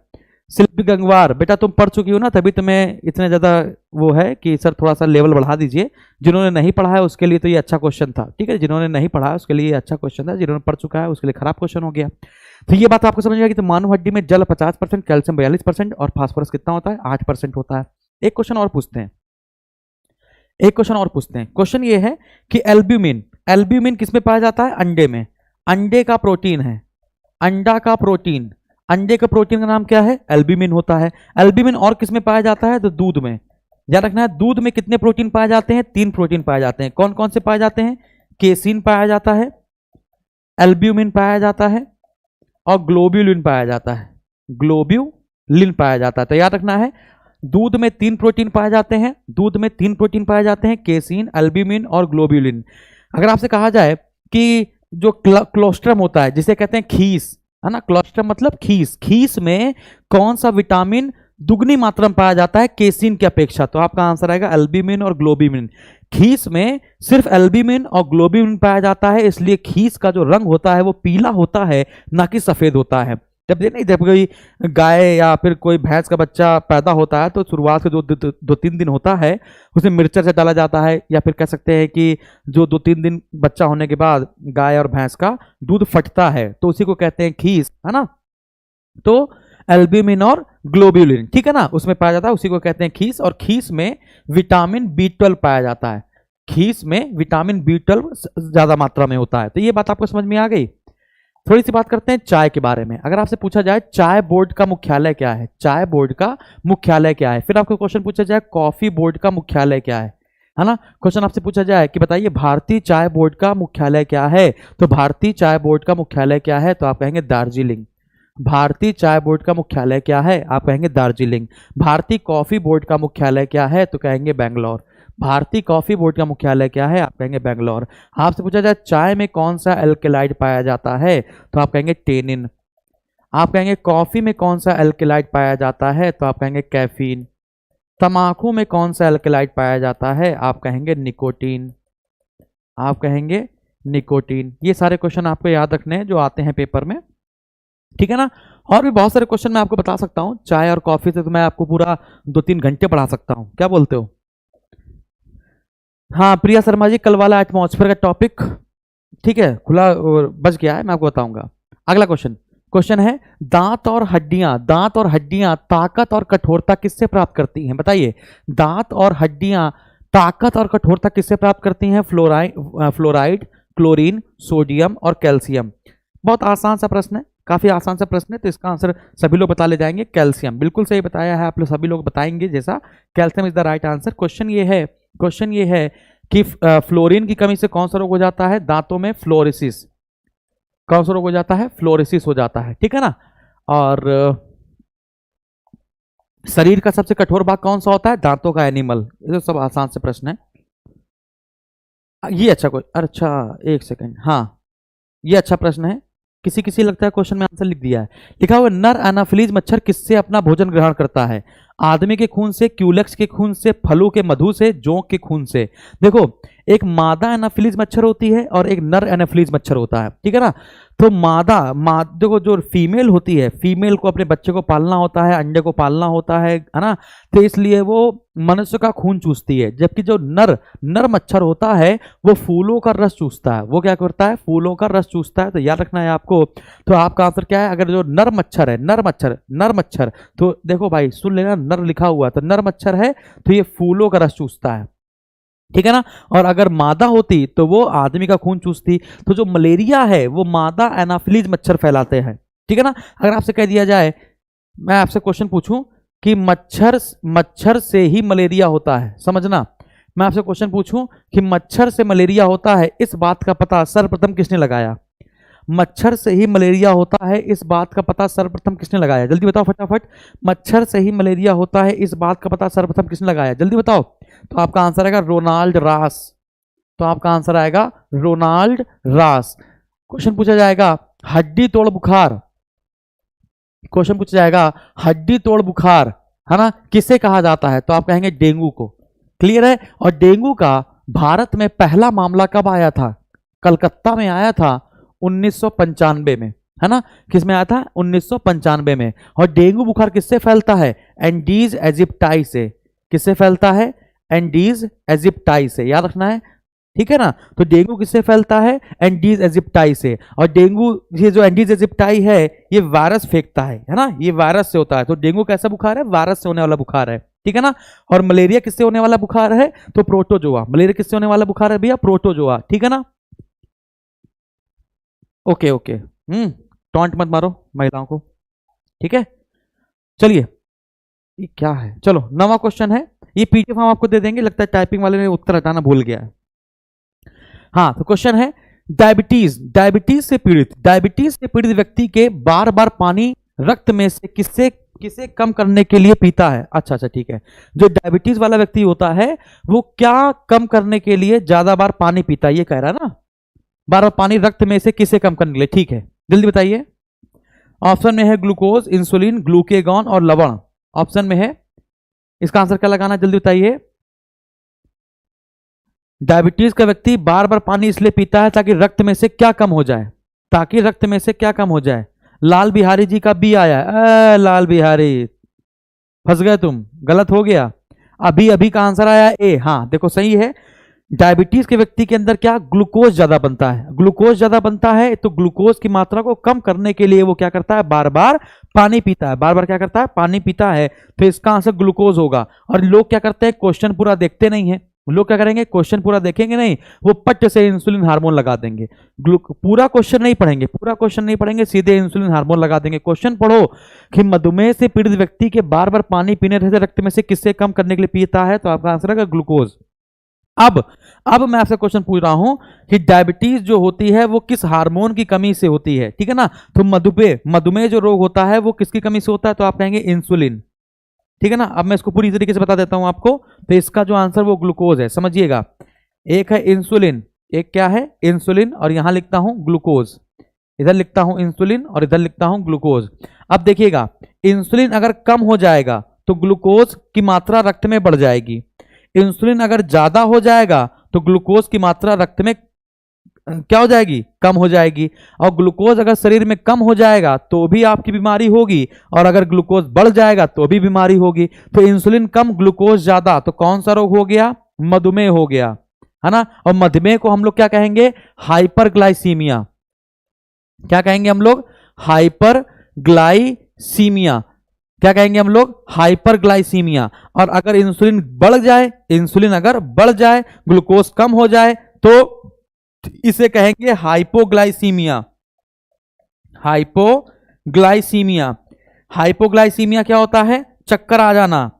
शिल्पी गंगवार, बेटा तुम पढ़ चुकी हो ना, तभी तुम्हें इतने ज्यादा वो है कि सर थोड़ा सा लेवल बढ़ा दीजिए। जिन्होंने नहीं पढ़ा है उसके लिए तो ये अच्छा क्वेश्चन था, ठीक है? जिन्होंने नहीं पढ़ा है उसके लिए अच्छा क्वेश्चन था, जिन्होंने पढ़ चुका है उसके लिए खराब क्वेश्चन हो गया। तो ये बात आपको समझ में आएगी। तो मानव हड्डी में जल 50%, कैल्शियम 42% और फास्फोरस कितना होता है? 8% होता है। एक क्वेश्चन और पूछते हैं। क्वेश्चन ये है कि एल्ब्यूमिन किसमें पाया जाता है? अंडे में। अंडे का प्रोटीन है, अंडे का प्रोटीन का नाम क्या है? एल्ब्यूमिन होता है। एल्ब्यूमिन और किसमें पाया जाता है? तो दूध में। याद रखना है, दूध में कितने प्रोटीन पाए जाते हैं? 3 प्रोटीन पाए जाते हैं। कौन कौन से पाए जाते हैं? केसिन पाया जाता है, एल्ब्यूमिन पाया जाता है और ग्लोब्यूलिन पाया जाता है। तो याद रखना है, दूध में 3 प्रोटीन पाए जाते हैं, केसिन, एल्ब्यूमिन और ग्लोब्यूलिन। अगर आपसे कहा जाए कि जो क्लोस्ट्रम होता है, जिसे कहते हैं खीस, है ना, क्लोस्ट्रम मतलब खीस में कौन सा विटामिन दुगनी मात्रा में पाया जाता है केसिन की अपेक्षा? तो आपका आंसर आएगा एल्ब्यूमिन और ग्लोब्यूलिन। खीस में सिर्फ एल्ब्यूमिन और ग्लोब्यूलिन पाया जाता है, इसलिए खीस का जो रंग होता है वो पीला होता है, ना कि सफेद होता है। जब कोई गाय या फिर कोई भैंस का बच्चा पैदा होता है तो शुरुआत के 2-3 दिन होता है, उसे मिर्चर से डाला जाता है, या फिर कह सकते हैं कि जो 2-3 दिन बच्चा होने के बाद गाय और भैंस का दूध फटता है तो उसी को कहते हैं खीस, है ना। तो एल्ब्यूमिन और ग्लोब्यूलिन, ठीक है ना, उसमें पाया जाता है, उसी को कहते हैं खीस। और खीस में विटामिन B12 पाया जाता है, खीस में विटामिन B12 ज्यादा मात्रा में होता है। तो ये बात आपको समझ में आ गई। थोड़ी सी बात करते हैं चाय के बारे में। अगर आपसे पूछा जाए चाय बोर्ड का मुख्यालय क्या है, चाय बोर्ड का मुख्यालय क्या है। फिर आपको क्वेश्चन पूछा जाए कॉफी बोर्ड का मुख्यालय क्या है ना। क्वेश्चन आपसे पूछा जाए कि बताइए भारतीय चाय बोर्ड का मुख्यालय क्या है, तो भारतीय चाय बोर्ड का मुख्यालय क्या है, तो आप कहेंगे दार्जिलिंग। भारतीय चाय बोर्ड का मुख्यालय क्या है, आप कहेंगे दार्जिलिंग। भारतीय कॉफी बोर्ड का मुख्यालय क्या है, तो कहेंगे बेंगलोर। भारतीय कॉफी बोर्ड का मुख्यालय क्या है, आप कहेंगे बेंगलोर। आपसे पूछा जाए चाय में कौन सा एल्केलाइड पाया जाता है, तो आप कहेंगे टेनिन। आप कहेंगे कॉफी में कौन सा एल्केलाइड पाया जाता है, तो आप कहेंगे कैफीन। तंबाकू में कौन सा एल्केलाइड पाया जाता है, आप कहेंगे निकोटीन। आप कहेंगे निकोटीन। ये सारे क्वेश्चन आपको याद रखने हैं जो आते हैं पेपर में, ठीक है ना। और भी बहुत सारे क्वेश्चन मैं आपको बता सकता हूं, चाय और कॉफी से तो मैं आपको पूरा 2-3 घंटे पढ़ा सकता हूं, क्या बोलते हो। हाँ प्रिया शर्मा जी, कल वाला एटमॉस्फेयर का टॉपिक ठीक है खुला बच गया है, मैं आपको बताऊंगा। अगला क्वेश्चन है दांत और हड्डियां ताकत और कठोरता किससे प्राप्त करती हैं, बताइए। दांत और हड्डियां ताकत और कठोरता किससे प्राप्त करती हैं, फ्लोराइड, क्लोरीन, सोडियम और कैल्शियम। बहुत आसान सा प्रश्न है, काफी आसान सा प्रश्न है, तो इसका आंसर सभी लोग बता ले जाएंगे कैल्शियम। बिल्कुल सही बताया है आप लोग, सभी लोग बताएंगे जैसा, calcium is the right answer. Question ये है कि फ्लोरीन की कमी से कौन सा रोग हो जाता है, दांतों में फ्लोरोसिस। कौन सा रोग हो जाता है, फ्लोरोसिस हो जाता है, ठीक है ना। और शरीर का सबसे कठोर भाग कौन सा होता है, दांतों का एनिमल। ये तो सब आसान से प्रश्न है। ये अच्छा एक सेकंड, हाँ ये अच्छा प्रश्न है। किसी लगता है क्वेश्चन में आंसर लिख दिया है, लिखा हुआ नर एनाफिलीज मच्छर किससे अपना भोजन ग्रहण करता है, आदमी के खून से, क्यूलेक्स के खून से, फलों के मधु से, जोंक के खून से। देखो एक मादा एनाफिलीज मच्छर होती है और एक नर एनाफिलीज मच्छर होता है, ठीक है ना। तो देखो जो फीमेल होती है, फीमेल को अपने बच्चे को पालना होता है, अंडे को पालना होता है ना, तो इसलिए वो मनुष्य का खून चूसती है। जबकि जो नर मच्छर होता है वो फूलों का रस चूसता है। वो क्या करता है, फूलों का रस चूसता है। तो याद रखना है आपको। तो आपका आंसर क्या है, अगर जो नर मच्छर है, नर मच्छर, तो देखो भाई सुन लेना, नर लिखा हुआ तो नर मच्छर है तो ये फूलों का रस चूसता है, ठीक है ना। और अगर मादा होती तो वो आदमी का खून चूसती। तो जो मलेरिया है वो मादा एनाफिलीज मच्छर फैलाते हैं, ठीक है ना। अगर आपसे कह दिया जाए, मैं आपसे क्वेश्चन पूछूं कि मच्छर से ही मलेरिया होता है, समझना। मैं आपसे क्वेश्चन पूछूं कि मच्छर से मलेरिया होता है, इस बात का पता सर्वप्रथम किसने लगाया। मच्छर से ही मलेरिया होता है, इस बात का पता सर्वप्रथम किसने लगाया, जल्दी बताओ फटाफट। मच्छर से ही मलेरिया होता है, इस बात का पता सर्वप्रथम किसने लगाया, जल्दी बताओ। तो आपका आंसर आएगा रोनाल्ड रास। तो आपका आंसर आएगा रोनाल्ड रास। क्वेश्चन पूछा जाएगा हड्डी तोड़ बुखार, क्वेश्चन पूछा जाएगा हड्डी तोड़ बुखार, है ना, किसे कहा जाता है, तो आप कहेंगे डेंगू को। क्लियर है। और डेंगू का भारत में पहला मामला कब आया था, कलकत्ता में आया था 1995 में, है ना। किस में आया था, 1995 में। और डेंगू बुखार किससे फैलता है, एंडीज एजिप्टाई से। किससे फैलता है, एंडीज एजिप्टाई से, याद रखना है, ठीक है ना। तो डेंगू किससे फैलता है, एंडीज एजिप्टाई से। और डेंगू, ये जो एंडीज एजिप्टाई है ये वायरस फेंकता है ना, ये वायरस से होता है। तो डेंगू कैसा बुखार है, वायरस से होने वाला बुखार है, ठीक है ना। और मलेरिया किससे होने वाला बुखार है, तो प्रोटोजोआ। मलेरिया किससे होने वाला बुखार है भैया, प्रोटोजोआ, ठीक है ना। ओके ओके, टॉन्ट मत मारो महिलाओं को, ठीक है। चलिए ये क्या है, चलो नवा क्वेश्चन है, ये पीडीएफ हम आपको दे देंगे, लगता है टाइपिंग वाले ने उत्तर हटाना भूल गया है। हाँ तो क्वेश्चन है डायबिटीज से पीड़ित व्यक्ति के बार बार पानी रक्त में से किसे कम करने के लिए पीता है। अच्छा ठीक है, जो डायबिटीज वाला व्यक्ति होता है वो क्या कम करने के लिए ज्यादा बार पानी पीता है, ये कह रहा है ना, बार बार पानी रक्त में से किसे कम करने के लिए, ठीक है जल्दी बताइए। ऑप्शन में है ग्लूकोज, इंसुलिन, ग्लूकेगॉन और लवण। ऑप्शन में है, इसका आंसर क्या लगाना जल्दी बताइए। डायबिटीज का व्यक्ति बार बार पानी इसलिए पीता है ताकि रक्त में से क्या कम हो जाए, ताकि रक्त में से क्या कम हो जाए। लाल बिहारी जी का बी आया है। लाल बिहारी, फंस गए तुम, गलत हो गया। अभी अभी का आंसर आया ए। हाँ देखो सही है। डायबिटीज के व्यक्ति के अंदर क्या ग्लूकोज ज्यादा बनता है, ग्लूकोज ज्यादा बनता है, तो ग्लूकोज की मात्रा को कम करने के लिए वो क्या करता है, बार बार पानी पीता है, बार बार क्या करता है, पानी पीता है। तो इसका आंसर ग्लूकोज होगा। और लोग क्या करते हैं, क्वेश्चन पूरा देखते नहीं है। लोग क्या करेंगे, क्वेश्चन पूरा देखेंगे नहीं, वो पट से इंसुलिन हार्मोन लगा देंगे। पूरा क्वेश्चन नहीं पढ़ेंगे, पूरा क्वेश्चन नहीं पढ़ेंगे, सीधे इंसुलिन हार्मोन लगा देंगे। क्वेश्चन पढ़ो कि मधुमेह से पीड़ित व्यक्ति के बार बार पानी पीने रहते रक्त में से किससे कम करने के लिए पीता है, तो आपका आंसर है ग्लूकोज। अब मैं आपसे क्वेश्चन पूछ रहा हूं कि डायबिटीज जो होती है वो किस हार्मोन की कमी से होती है, ठीक है ना। तो मधुमेह जो रोग होता है वो किसकी कमी से होता है, तो आप कहेंगे इंसुलिन, ठीक है ना। अब मैं इसको पूरी तरीके से बता देता हूं आपको। तो इसका जो आंसर वो ग्लूकोज है, समझिएगा। एक है इंसुलिन, एक क्या है, इंसुलिन, और यहां लिखता हूं ग्लूकोज, इधर लिखता हूं इंसुलिन और इधर लिखता हूं ग्लूकोज। अब देखिएगा, इंसुलिन अगर कम हो जाएगा तो ग्लूकोज की मात्रा रक्त में बढ़ जाएगी। इंसुलिन अगर ज्यादा हो जाएगा तो ग्लूकोज की मात्रा रक्त में क्या हो जाएगी, कम हो जाएगी। और ग्लूकोज अगर शरीर में कम हो जाएगा तो भी आपकी बीमारी होगी, और अगर ग्लूकोज बढ़ जाएगा तो भी बीमारी होगी। तो इंसुलिन कम ग्लूकोज ज्यादा, तो कौन सा रोग हो गया, मधुमेह हो गया, है ना। और मधुमेह को हम लोग क्या कहेंगे, हाइपरग्लाइसीमिया। क्या कहेंगे हम लोग, हाइपरग्लाइसीमिया। क्या कहेंगे हम लोग, हाइपरग्लाइसीमिया। और अगर इंसुलिन बढ़ जाए, इंसुलिन अगर बढ़ जाए, ग्लूकोज कम हो जाए, तो इसे कहेंगे हाइपोग्लाइसीमिया। हाइपोग्लाइसीमिया, हाइपोग्लाइसीमिया क्या होता है, चक्कर आ जाना,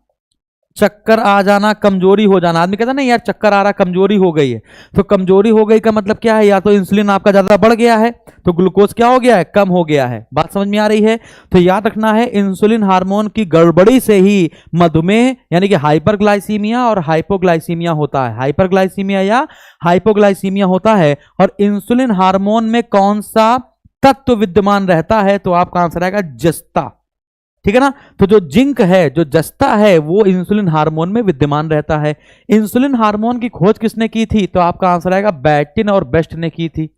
चक्कर आ जाना, कमजोरी हो जाना। आदमी कहता है ना यार चक्कर आ रहा, कमजोरी हो गई है। तो कमजोरी हो गई का मतलब क्या है, या तो इंसुलिन आपका ज्यादा बढ़ गया है, तो ग्लूकोज क्या हो गया है, कम हो गया है। बात समझ में आ रही है। तो याद रखना है, इंसुलिन हार्मोन की गड़बड़ी से ही मधुमेह यानी कि हाइपरग्लाइसीमिया और हाइपोग्लाइसीमिया होता है। हाइपरग्लाइसीमिया या हाइपोग्लाइसीमिया होता है। और इंसुलिन हार्मोन में कौन सा तत्व विद्यमान रहता है, तो आपका आंसर आएगा जस्ता, ठीक है ना। तो जो जिंक है, जो जस्ता है, वो इंसुलिन हार्मोन में विद्यमान रहता है। इंसुलिन हार्मोन की खोज किसने की थी, तो आपका आंसर आएगा बैटिन और बेस्ट ने की थी।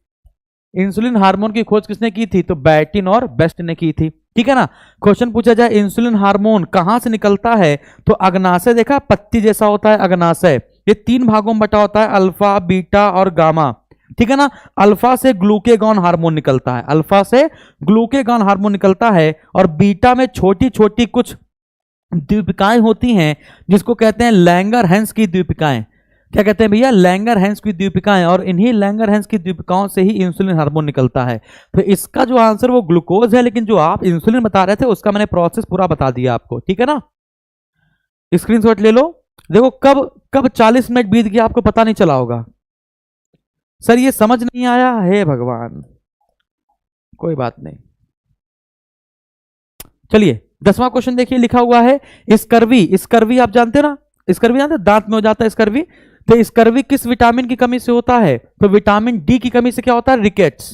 इंसुलिन हार्मोन की खोज किसने की थी, तो बैटिन और बेस्ट ने की थी, ठीक है ना। क्वेश्चन पूछा जाए इंसुलिन हार्मोन कहां से निकलता है, तो अग्नाशय, देखा पत्ती जैसा होता है अग्नाशय, ये 3 भागों में बटा होता है, अल्फा, बीटा और गामा, ठीक है ना। अल्फा से ग्लूकेगॉन हार्मोन निकलता है, अल्फा से ग्लूकेगॉन हार्मोन निकलता है। और बीटा में छोटी छोटी कुछ द्वीपिकाएं होती हैं, जिसको कहते हैं लैंगरहैंस की द्वीपिकाएं। क्या कहते हैं भैया, लैंगरहैंस की द्वीपिकाएं। और इन्हीं लैंगरहैंस की द्वीपिकाओं से ही इंसुलिन हार्मोन निकलता है। तो इसका जो आंसर वो ग्लूकोज है, लेकिन जो आप इंसुलिन बता रहे थे उसका मैंने प्रोसेस पूरा बता दिया आपको, ठीक है ना। स्क्रीनशॉट ले लो। देखो कब कब 40 मिनट बीत गया आपको पता नहीं चला होगा। सर ये समझ नहीं आया, हे भगवान, कोई बात नहीं। चलिए 10वां क्वेश्चन देखिए, लिखा हुआ है स्कर्वी। स्कर्वी आप जानते हो ना, स्कर्वी जानते, दांत में हो जाता है स्कर्वी। तो स्कर्वी किस विटामिन की कमी से होता है, तो विटामिन डी की कमी से क्या होता है, रिकेट्स।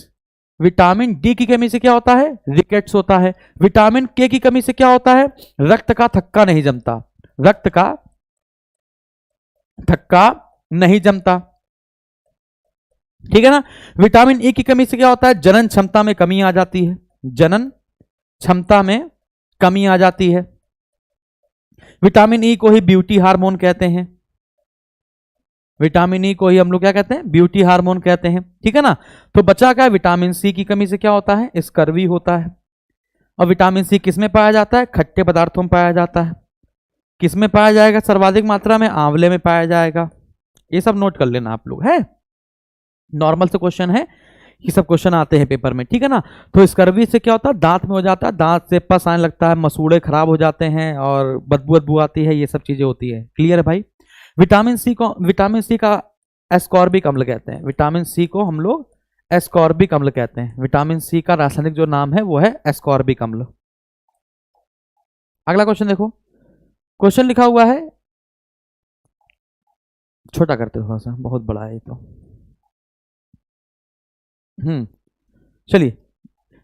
विटामिन डी की कमी से क्या होता है, रिकेट्स होता है। विटामिन के की कमी से क्या होता है, रक्त का थक्का नहीं जमता, रक्त का थक्का नहीं जमता, ठीक है ना। विटामिन ई की कमी से क्या होता है, जनन क्षमता में कमी आ जाती है, जनन क्षमता में कमी आ जाती है। विटामिन ई को ही ब्यूटी हार्मोन कहते हैं, विटामिन ई को ही हम लोग क्या कहते हैं, ब्यूटी हार्मोन कहते हैं, ठीक है ना। तो बचा क्या, विटामिन सी की कमी से क्या होता है, स्कर्वी होता है। और विटामिन सी किस में पाया जाता है, खट्टे पदार्थों में पाया जाता है। किस में पाया जाएगा, सर्वाधिक मात्रा में आंवले में पाया जाएगा। ये सब नोट कर लेना आप लोग, है नॉर्मल से क्वेश्चन है, ये सब क्वेश्चन आते हैं पेपर में, ठीक है ना। तो स्कर्वी से क्या होता है, दांत में हो जाता है, दांत से पस आने लगता है, मसूड़े खराब हो जाते हैं और बदबू आती है, ये सब चीजें होती है। क्लियर है भाई। विटामिन सी का एस्कॉर्बिक अम्ल कहते हैं, विटामिन सी को हम लोग एस्कॉर्बिक अम्ल कहते हैं। विटामिन सी का रासायनिक जो नाम है वो है एस्कॉर्बिक अम्ल। अगला क्वेश्चन देखो, क्वेश्चन लिखा हुआ है, छोटा करते थोड़ा सा, बहुत बड़ा है तो। चलिए,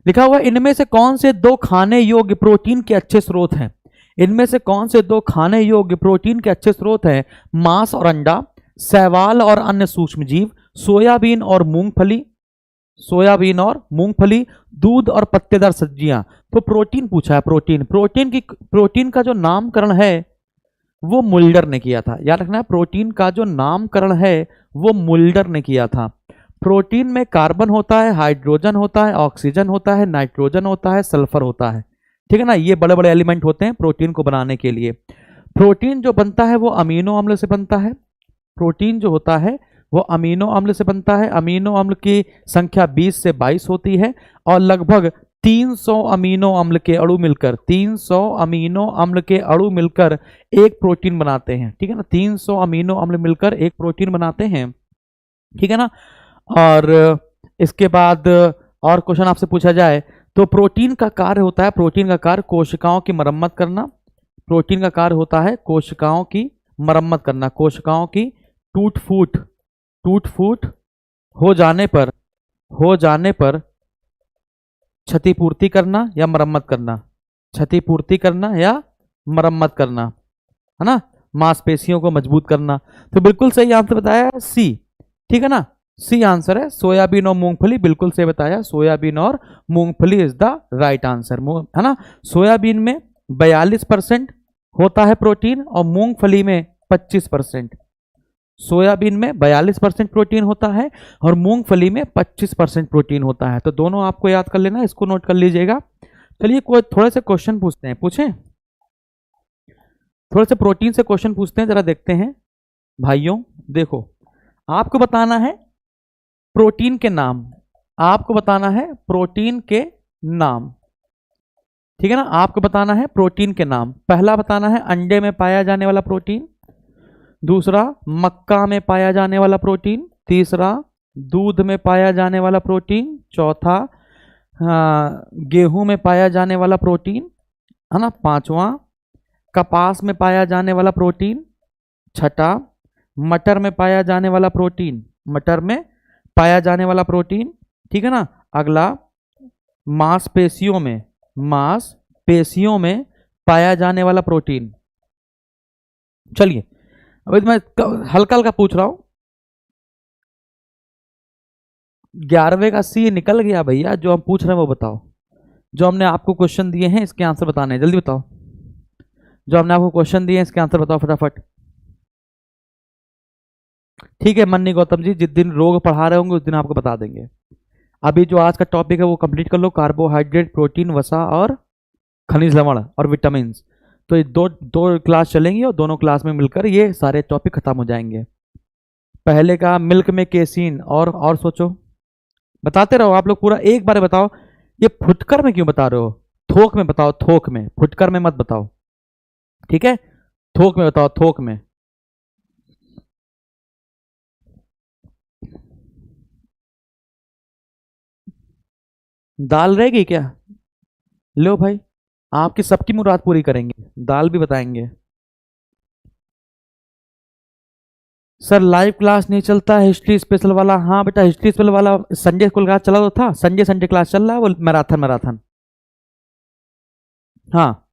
लिखा हुआ है इनमें से कौन से 2 खाने योग्य प्रोटीन के अच्छे स्रोत हैं। इनमें से कौन से 2 खाने योग्य प्रोटीन के अच्छे स्रोत हैं, मांस और अंडा, शैवाल और अन्य सूक्ष्म जीव, सोयाबीन और मूंगफली, सोयाबीन और मूंगफली, दूध और पत्तेदार सब्जियां। तो प्रोटीन पूछा है, प्रोटीन। प्रोटीन का जो नामकरण है वो मुल्डर ने किया था। याद रखना, प्रोटीन का जो नामकरण है वो मुल्डर ने किया था। प्रोटीन में कार्बन होता है, हाइड्रोजन होता है, ऑक्सीजन होता है, नाइट्रोजन होता है, सल्फर होता है। ठीक है ना, ये बड़े बड़े एलिमेंट होते हैं प्रोटीन को बनाने के लिए। प्रोटीन जो बनता है वो अमीनो अम्ल से बनता है। प्रोटीन जो होता है वो अमीनो अम्ल से बनता है। अमीनो अम्ल की संख्या 20 से 22 होती है और लगभग 300 अमीनो अम्ल के अणु मिलकर 300 अमीनो अम्ल के अणु मिलकर एक प्रोटीन बनाते हैं। ठीक है ना, 300 अमीनो अम्ल मिलकर एक प्रोटीन बनाते हैं। ठीक है ना। और इसके बाद और क्वेश्चन आपसे पूछा जाए तो प्रोटीन का कार्य होता है, प्रोटीन का कार्य कोशिकाओं की मरम्मत करना। प्रोटीन का कार्य होता है कोशिकाओं की मरम्मत करना, कोशिकाओं की टूट फूट हो जाने पर क्षतिपूर्ति करना या मरम्मत करना, क्षतिपूर्ति करना या मरम्मत करना, है ना, मांसपेशियों को मजबूत करना। तो बिल्कुल सही आंसर बताया है सी। ठीक है ना, सी आंसर है। सोयाबीन और मूंगफली बिल्कुल सही बताया, सोयाबीन और मूंगफली इज द राइट आंसर, है ना। सोयाबीन में 42% होता है प्रोटीन और मूंगफली में 25%। सोयाबीन में 42% प्रोटीन होता है और मूंगफली में 25% प्रोटीन होता है। तो दोनों आपको याद कर लेना, इसको नोट कर लीजिएगा। चलिए कोई थोड़े से क्वेश्चन पूछते हैं, पूछें थोड़े से प्रोटीन से क्वेश्चन पूछते हैं, जरा देखते हैं भाइयों। देखो, आपको बताना है प्रोटीन के नाम, आपको बताना है प्रोटीन के नाम। ठीक है ना, आपको बताना है प्रोटीन के नाम। पहला बताना है अंडे में पाया जाने वाला प्रोटीन, दूसरा मक्का में पाया जाने वाला प्रोटीन, तीसरा दूध में पाया जाने वाला प्रोटीन, चौथा गेहूं में पाया जाने वाला प्रोटीन, है ना, पांचवा कपास में पाया जाने वाला प्रोटीन, छठा मटर में पाया जाने वाला प्रोटीन, मटर में पाया जाने वाला प्रोटीन। ठीक है ना, अगला मांसपेशियों में पाया जाने वाला प्रोटीन। चलिए अभी मैं हल्का हल्का पूछ रहा हूं, 11वें का सी निकल गया भैया। जो हम पूछ रहे हैं वो बताओ, जो हमने आपको क्वेश्चन दिए हैं इसके आंसर बताने हैं, जल्दी बताओ। जो हमने आपको क्वेश्चन दिए हैं इसके आंसर बताओ फटाफट। ठीक है मन्नी गौतम जी, जिस दिन रोग पढ़ा रहे होंगे उस दिन आपको बता देंगे। अभी जो आज का टॉपिक है वो कंप्लीट कर लो, कार्बोहाइड्रेट, प्रोटीन, वसा और खनिज लवण और विटामिन। तो ये दो क्लास चलेंगी और दोनों क्लास में मिलकर ये सारे टॉपिक खत्म हो जाएंगे। पहले का मिल्क में केसीन, और सोचो, बताते रहो आप लोग पूरा, एक बार बताओ। ये फुटकर में क्यों बता रहे हो, थोक में बताओ, थोक में, फुटकर में मत बताओ। ठीक है, थोक में बताओ, थोक में। दाल रहेगी क्या? लो भाई, आपकी सबकी मुराद पूरी करेंगे, दाल भी बताएंगे। सर लाइव क्लास नहीं चलता है हिस्ट्री स्पेशल वाला। हाँ बेटा, हिस्ट्री स्पेशल वाला संडे को क्लास चला तो था, संडे क्लास चल रहा है वो मैराथन। हाँ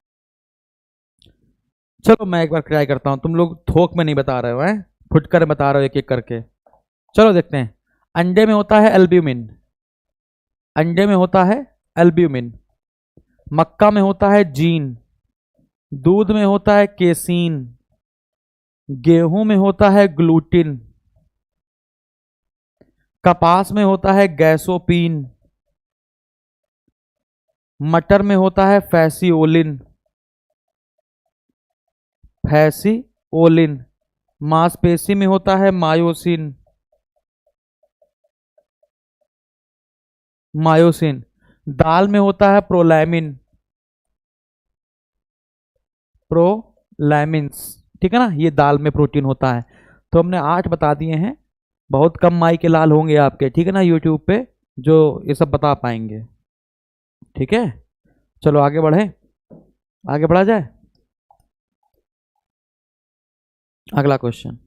चलो मैं एक बार ट्राई करता हूँ, तुम लोग थोक में नहीं बता रहे हो, हैं फुटकर बता रहे हो एक एक करके। चलो देखते हैं। अंडे में होता है एल्ब्यूमिन, अंडे में होता है एल्ब्यूमिन, मक्का में होता है जीन, दूध में होता है केसीन, गेहूं में होता है ग्लूटिन, कपास में होता है गैसोपीन, मटर में होता है फैसिओलिन, मांसपेशी में होता है मायोसिन, दाल में होता है प्रोलैमिन्स। ठीक है ना, ये दाल में प्रोटीन होता है। तो हमने 8 बता दिए हैं, बहुत कम माई के लाल होंगे आपके, ठीक है ना, यूट्यूब पे जो ये सब बता पाएंगे। ठीक है, चलो आगे बढ़े, आगे बढ़ा जाए। अगला क्वेश्चन,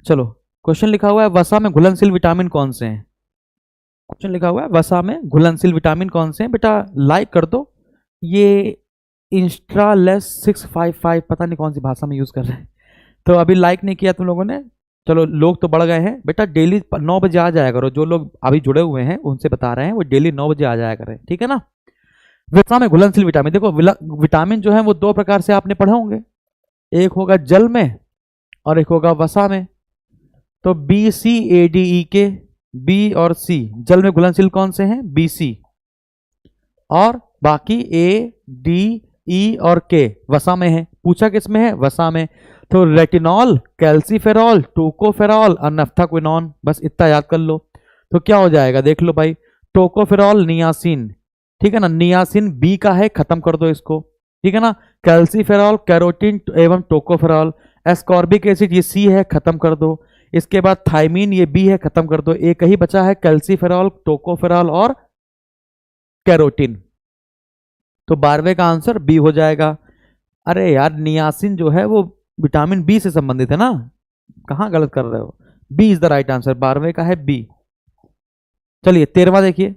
चलो क्वेश्चन लिखा हुआ है वसा में घुलनशील विटामिन कौन से हैं। क्वेश्चन लिखा हुआ है वसा में घुलनशील विटामिन कौन से हैं। बेटा लाइक कर दो, ये इंस्ट्रालेस 655 पता नहीं कौन सी भाषा में यूज कर रहे हैं, तो अभी लाइक नहीं किया तुम लोगों ने, चलो लोग तो बढ़ गए हैं बेटा, डेली 9 बजे आ जाया करो। जो लोग अभी जुड़े हुए हैं उनसे बता रहे हैं, वो डेली 9 बजे आ जाया करें, ठीक है ना। वसा में घुलनशील विटामिन, देखो विटामिन जो है वो दो प्रकार से आपने पढ़े होंगे, एक होगा जल में और एक होगा वसा में। तो B C A D E के, बी और सी जल में घुलनशील कौन से हैं, बी सी, और बाकी ए डी ई और के वसा में है। पूछा किस में है, वसा में। तो रेटिनॉल, कैल्सीफेरॉल, टोकोफेरॉल और नफ्थाक्विनोन, बस इतना याद कर लो। तो क्या हो जाएगा देख लो भाई, टोकोफेरॉल नियासिन, ठीक है ना, नियासिन बी का है, खत्म कर दो इसको, ठीक है ना। कैल्सीफेरॉल, कैरोटीन एवं टोकोफेरॉल। एस्कॉर्बिक एसिड ये सी है, खत्म कर दो। इसके बाद थाइमीन ये बी है, खत्म कर दो। एक ही बचा है कैल्सीफेरॉल, टोकोफेरॉल और कैरोटीन। तो 12वें का आंसर बी हो जाएगा। अरे यार नियासिन जो है वो विटामिन बी से संबंधित है ना, कहां गलत कर रहे हो, B is the right answer, 12वें का है बी। चलिए 13वां देखिए,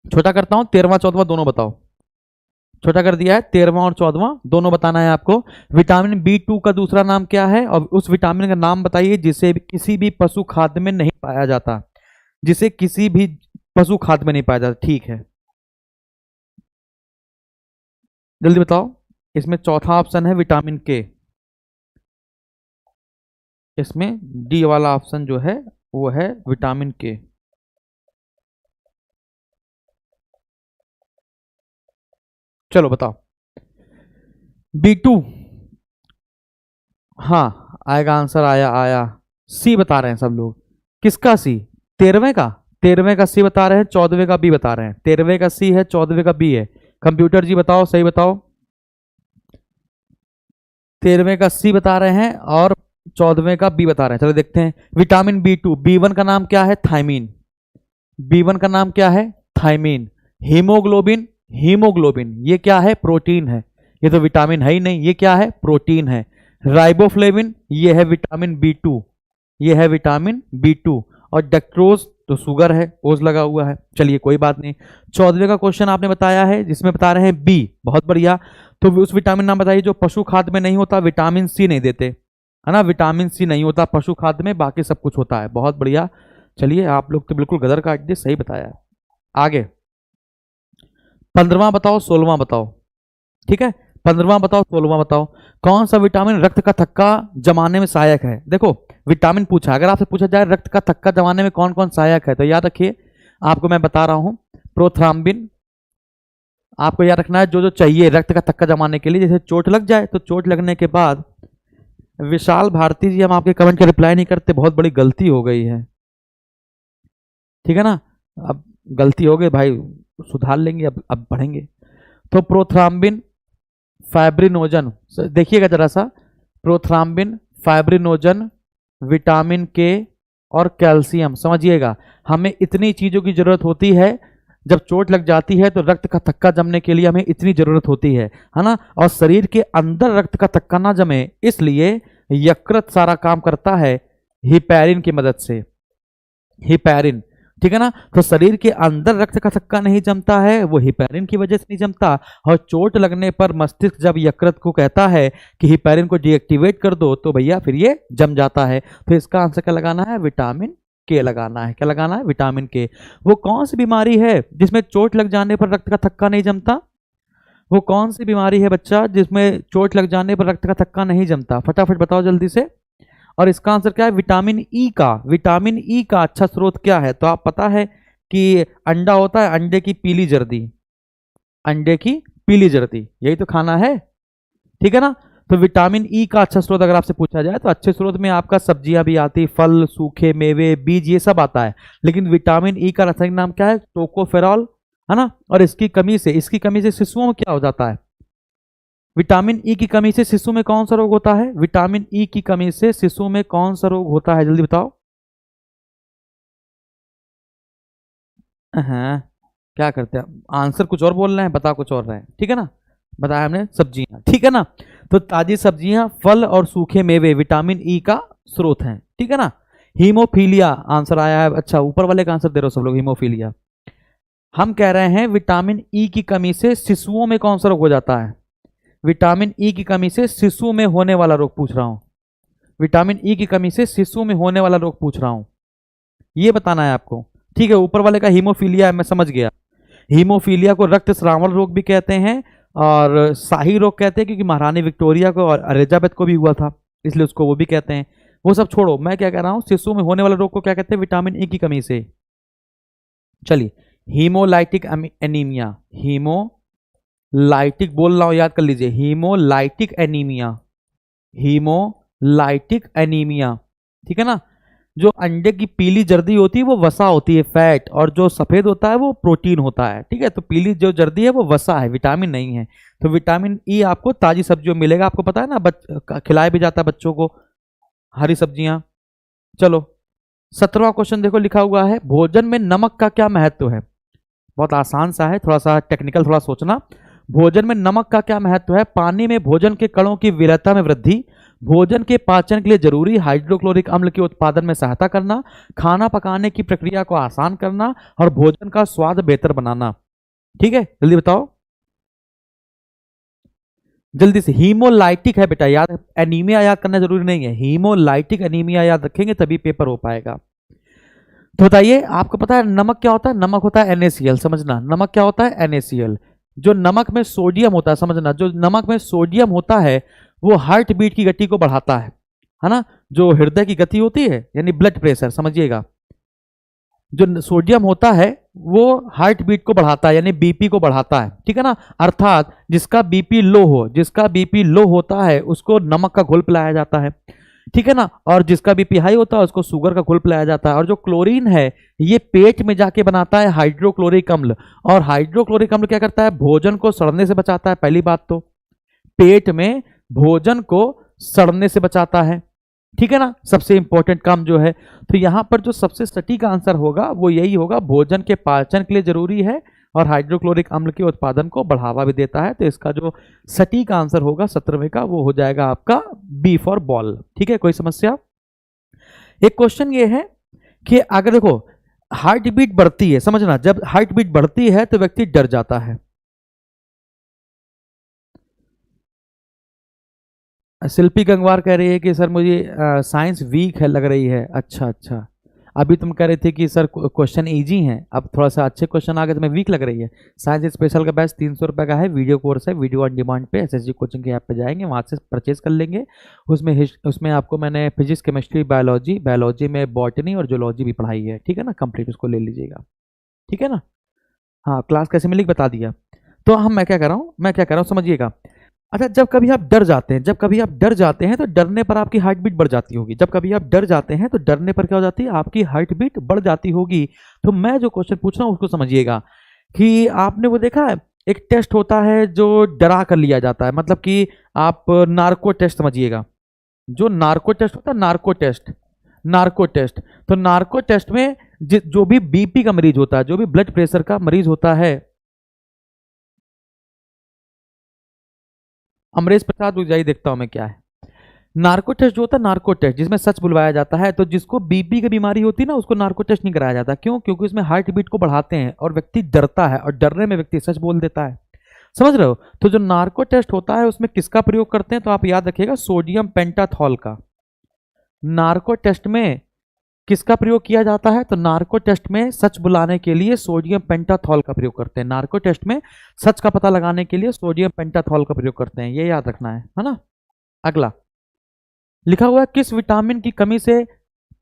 छोटा करता हूं, 13वां 14वां दोनों बताओ। छोटा कर दिया है, 13वां और 14वां दोनों बताना है आपको। विटामिन B2 का दूसरा नाम क्या है, और उस विटामिन का नाम बताइए जिसे किसी भी पशु खाद्य में नहीं पाया जाता, जिसे किसी भी पशु खाद्य में नहीं पाया जाता, ठीक है जल्दी बताओ। इसमें चौथा ऑप्शन है विटामिन के, इसमें डी वाला ऑप्शन जो है वो है विटामिन के। चलो बताओ B2, हाँ आएगा आंसर, आया आया, सी बता रहे हैं सब लोग। किसका सी, 13वें का, 13वें का सी बता रहे हैं, 14वें का बी बता रहे हैं। 13वें का सी है, 14वें का बी है। कंप्यूटर जी बताओ, सही बताओ। 13वें का सी बता रहे हैं और 14वें का बी बता रहे हैं। चलो देखते हैं। विटामिन B2, B1 का नाम क्या है, थायमीन। B1 का नाम क्या है, थायमीन। हीमोग्लोबिन, हीमोग्लोबिन ये क्या है, प्रोटीन है। ये तो विटामिन है ही नहीं, ये क्या है, प्रोटीन है। राइबोफ्लेविन ये है विटामिन B2, ये है विटामिन B2। और डेक्ट्रोज तो शुगर है, ओज लगा हुआ है। चलिए कोई बात नहीं। 14वें का क्वेश्चन आपने बताया है जिसमें बता रहे हैं बी, बहुत बढ़िया। तो उस विटामिन नाम बताइए जो पशु खाद्य में नहीं होता, विटामिन सी नहीं देते, है ना, विटामिन सी नहीं होता पशु खाद्य में, बाकी सब कुछ होता है। बहुत बढ़िया। चलिए आप लोग तो बिल्कुल गदर काट दिए, सही बताया है। आगे 15वां बताओ, 16वां बताओ, ठीक है। 15वां बताओ, 16वां बताओ। कौन सा विटामिन रक्त का थक्का जमाने में सहायक है। देखो विटामिन पूछा, अगर आपसे पूछा जाए रक्त का थक्का जमाने में कौन कौन सहायक है, तो याद रखिए, आपको मैं बता रहा हूं, प्रोथ्राम्बिन आपको याद रखना है, जो जो चाहिए रक्त का थक्का जमाने के लिए। जैसे चोट लग जाए तो चोट लगने के बाद, विशाल भारती जी हम आपके कमेंट का रिप्लाई नहीं करते, बहुत बड़ी गलती हो गई है, ठीक है ना। अब गलती हो गई भाई, सुधार लेंगे, अब बढ़ेंगे। तो प्रोथ्राम्बिन, फाइब्रिनोजन, देखिएगा जरा सा, प्रोथ्राम्बिन, फाइब्रिनोजन, विटामिन के और कैल्शियम। समझिएगा हमें इतनी चीजों की जरूरत होती है, जब चोट लग जाती है तो रक्त का थक्का जमने के लिए हमें इतनी जरूरत होती है ना। और शरीर के अंदर रक्त का थक्का ना जमे, इसलिए यकृत सारा काम करता है हिपैरिन की मदद से, हिपैरिन, ठीक है ना। तो शरीर के अंदर रक्त का थक्का नहीं जमता है, वो हिपैरिन की वजह से नहीं जमता। और चोट लगने पर मस्तिष्क जब यकृत को कहता है कि हिपैरिन को डीएक्टिवेट कर दो, तो भैया फिर ये जम जाता है। तो इसका आंसर क्या लगाना है, विटामिन के लगाना है। क्या लगाना है, विटामिन के। वो कौन सी बीमारी है जिसमें चोट लग जाने पर रक्त का थक्का नहीं जमता, वो कौन सी बीमारी है बच्चा जिसमें चोट लग जाने पर रक्त का थक्का नहीं जमता, फटाफट बताओ जल्दी से। और इसका आंसर क्या है, विटामिन ई का। विटामिन ई का अच्छा स्रोत क्या है, तो आप पता है कि अंडा होता है, अंडे की पीली जर्दी, अंडे की पीली जर्दी यही तो खाना है, ठीक है ना। तो विटामिन ई का अच्छा स्रोत अगर आपसे पूछा जाए तो अच्छे स्रोत में आपका सब्जियां भी आती, फल, सूखे मेवे, बीज, ये सब आता है। लेकिन विटामिन ई का रासायनिक नाम क्या है, टोकोफेरॉल, है ना। और इसकी कमी से शिशुओं में क्या हो जाता है, विटामिन ई की कमी से शिशु में कौन सा रोग होता है, विटामिन ई की कमी से शिशु में कौन सा रोग होता है, जल्दी बताओ। हाँ क्या करते हैं, आंसर कुछ और बोल रहे हैं, बता कुछ और रहे हैं, ठीक है ना। बताया हमने सब्जियां, ठीक है ना। तो ताजी सब्जियां, फल और सूखे मेवे विटामिन ई का स्रोत हैं, ठीक है ना। हीमोफीलिया आंसर आया है, अच्छा ऊपर वाले का आंसर दे रहे हो सब लोग, हीमोफीलिया। हम कह रहे हैं विटामिन ई की कमी से शिशुओं में कौन सा रोग हो जाता है, विटामिन ई की कमी से शिशु में होने वाला रोग पूछ रहा हूं। विटामिन ई की कमी से शिशु में होने वाला रोग पूछ रहा हूं, ये बताना है आपको। ठीक है, ऊपर वाले का हीमोफीलिया है, मैं समझ गया। हीमोफीलिया को रक्तस्रावण रोग भी कहते हैं और शाही रोग कहते हैं, क्योंकि महारानी विक्टोरिया को और एलिजाबेथ को भी हुआ था, इसलिए उसको वो भी कहते हैं। वो सब छोड़ो, मैं क्या कह रहा हूं, शिशु में होने वाले रोग को क्या कहते हैं, विटामिन ई की कमी से। चलिए, हीमोलाइटिक एनीमिया, हीमोलाइटिक बोल रहा हूं, याद कर लीजिए, हीमोलाइटिक एनीमिया, हीमोलाइटिक एनीमिया। ठीक है ना। जो अंडे की पीली जर्दी होती है वो वसा होती है, फैट, और जो सफेद होता है वो प्रोटीन होता है। ठीक है, तो पीली जो जर्दी है वो वसा है, विटामिन नहीं है। तो विटामिन ई आपको ताजी सब्जियों में मिलेगा, आपको पता है ना, खिलाया भी जाता है बच्चों को हरी सब्जियां। चलो 17वां क्वेश्चन देखो, लिखा हुआ है भोजन में नमक का क्या महत्व है। बहुत आसान सा है, थोड़ा सा टेक्निकल, थोड़ा सोचना। भोजन में नमक का क्या महत्व है। पानी में भोजन के कणों की विरलता में वृद्धि, भोजन के पाचन के लिए जरूरी हाइड्रोक्लोरिक अम्ल के उत्पादन में सहायता करना, खाना पकाने की प्रक्रिया को आसान करना, और भोजन का स्वाद बेहतर बनाना। ठीक है, जल्दी बताओ, जल्दी से। हीमोलाइटिक है बेटा, याद, एनीमिया याद करना जरूरी नहीं है, हीमोलाइटिक एनीमिया याद रखेंगे तभी पेपर हो पाएगा। तो बताइए, आपको पता है नमक क्या होता है। नमक होता है NaCl, समझना, नमक क्या होता है, NaCl। जो नमक में सोडियम होता है, समझना, जो नमक में सोडियम होता है वो हार्ट बीट की गति को बढ़ाता है ना। जो हृदय की गति होती है, यानी ब्लड प्रेशर, समझिएगा, जो सोडियम होता है वो हार्ट बीट को बढ़ाता है, यानी बीपी को बढ़ाता है। ठीक है ना। अर्थात जिसका बीपी लो हो, जिसका बीपी लो होता है उसको नमक का घोल पिलाया जाता है। ठीक है ना। और जिसका बीपी हाई होता है उसको शुगर का घोल पिलाया जाता है। और जो क्लोरीन है ये पेट में जाके बनाता है हाइड्रोक्लोरिक अम्ल, और हाइड्रोक्लोरिक अम्ल क्या करता है, भोजन को सड़ने से बचाता है। पहली बात तो पेट में भोजन को सड़ने से बचाता है। ठीक है ना, सबसे इंपॉर्टेंट काम जो है। तो यहां पर जो सबसे सटीक आंसर होगा वो यही होगा, भोजन के पाचन के लिए जरूरी है और हाइड्रोक्लोरिक अम्ल के उत्पादन को बढ़ावा भी देता है। तो इसका जो सटीक आंसर होगा 17वें का वो हो जाएगा आपका बी फॉर बॉल। ठीक है, कोई समस्या। एक क्वेश्चन ये है कि अगर देखो हार्ट बीट बढ़ती है, समझना, जब हार्ट बीट बढ़ती है तो व्यक्ति डर जाता है। शिल्पी गंगवार कह रही है कि सर मुझे साइंस वीक है लग रही है। अच्छा अच्छा, अभी तुम कह रहे थे कि सर क्वेश्चन इजी हैं, अब थोड़ा सा अच्छे क्वेश्चन आ गए, तुम्हें वीक लग रही है। साइंस स्पेशल का बैच 300 रुपये का है, वीडियो कोर्स है, वीडियो ऑन डिमांड पे SSG कोचिंग के ऐप पे जाएंगे, वहाँ से परचेज कर लेंगे। उसमें आपको मैंने फिजिक्स, केमिस्ट्री, बायोलॉजी में बॉटनी और जूलॉजी भी पढ़ाई है। ठीक है ना, कंप्लीट उसको ले लीजिएगा। ठीक है ना। हाँ, क्लास कैसे मिली बता दिया। तो मैं क्या कह रहा हूँ समझिएगा। अच्छा, जब कभी आप डर जाते हैं, तो डरने पर आपकी हार्ट बीट बढ़ जाती होगी। जब कभी आप डर जाते हैं तो डरने पर क्या हो जाती है, आपकी हार्ट बीट बढ़ जाती होगी। तो मैं जो क्वेश्चन पूछ रहा हूं उसको समझिएगा कि आपने वो देखा है, एक टेस्ट होता है जो डरा कर लिया जाता है, मतलब कि आप नार्को टेस्ट समझिएगा। जो नार्को टेस्ट होता है, नार्को टेस्ट, तो नार्को टेस्ट में जो भी बीपी का मरीज होता है, जो भी ब्लड प्रेशर का मरीज होता है, अमरेश प्रसाद रुक जाइए, देखता हूं मैं क्या है। नार्को टेस्ट जो होता है, नार्को टेस्ट जिसमें सच बुलवाया जाता है, तो जिसको बीपी की बीमारी होती है ना उसको नार्को टेस्ट नहीं कराया जाता। क्यों? क्योंकि उसमें हार्ट बीट को बढ़ाते हैं और व्यक्ति डरता है, और डरने में व्यक्ति सच बोल देता है। समझ रहे हो। तो जो नार्को टेस्ट होता है उसमें किसका प्रयोग करते हैं, तो आप याद रखिएगा, सोडियम पेंटाथॉल का। नार्को टेस्ट में किसका प्रयोग किया जाता है, तो नार्को टेस्ट में सच बुलाने के लिए सोडियम पेंटाथॉल का प्रयोग करते हैं। नार्को टेस्ट में सच का पता लगाने के लिए सोडियम पेंटाथॉल का प्रयोग करते हैं, ये याद रखना है ना। अगला लिखा हुआ है, किस विटामिन की कमी से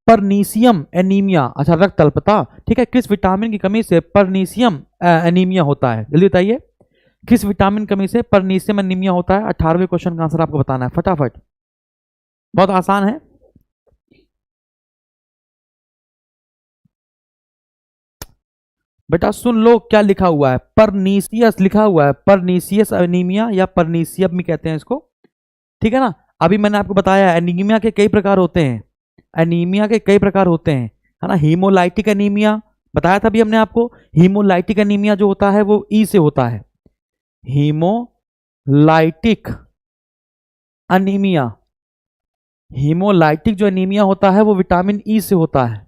परनीसियम एनीमिया, अच्छा रक्त अल्पता, ठीक है, किस विटामिन की कमी से परनीसियम एनीमिया होता है, जल्दी बताइए। किस विटामिन कमी से परनीसियम एनीमिया होता है। 18वें क्वेश्चन का आंसर आपको बताना है फटाफट, बहुत आसान है। बेटा सुन लो क्या लिखा हुआ है, परनीसियस लिखा हुआ है, परनीसियस एनीमिया या परनीसियम भी कहते हैं इसको। ठीक है ना। अभी मैंने आपको बताया एनीमिया के कई प्रकार होते हैं, एनीमिया के कई प्रकार होते हैं, है ना। हीमोलाइटिक एनीमिया बताया था अभी हमने आपको। हीमोलाइटिक एनीमिया जो होता है वो ई से होता है, हीमोलाइटिक एनीमिया। हीमोलाइटिक जो एनीमिया होता है वो विटामिन ई से होता है।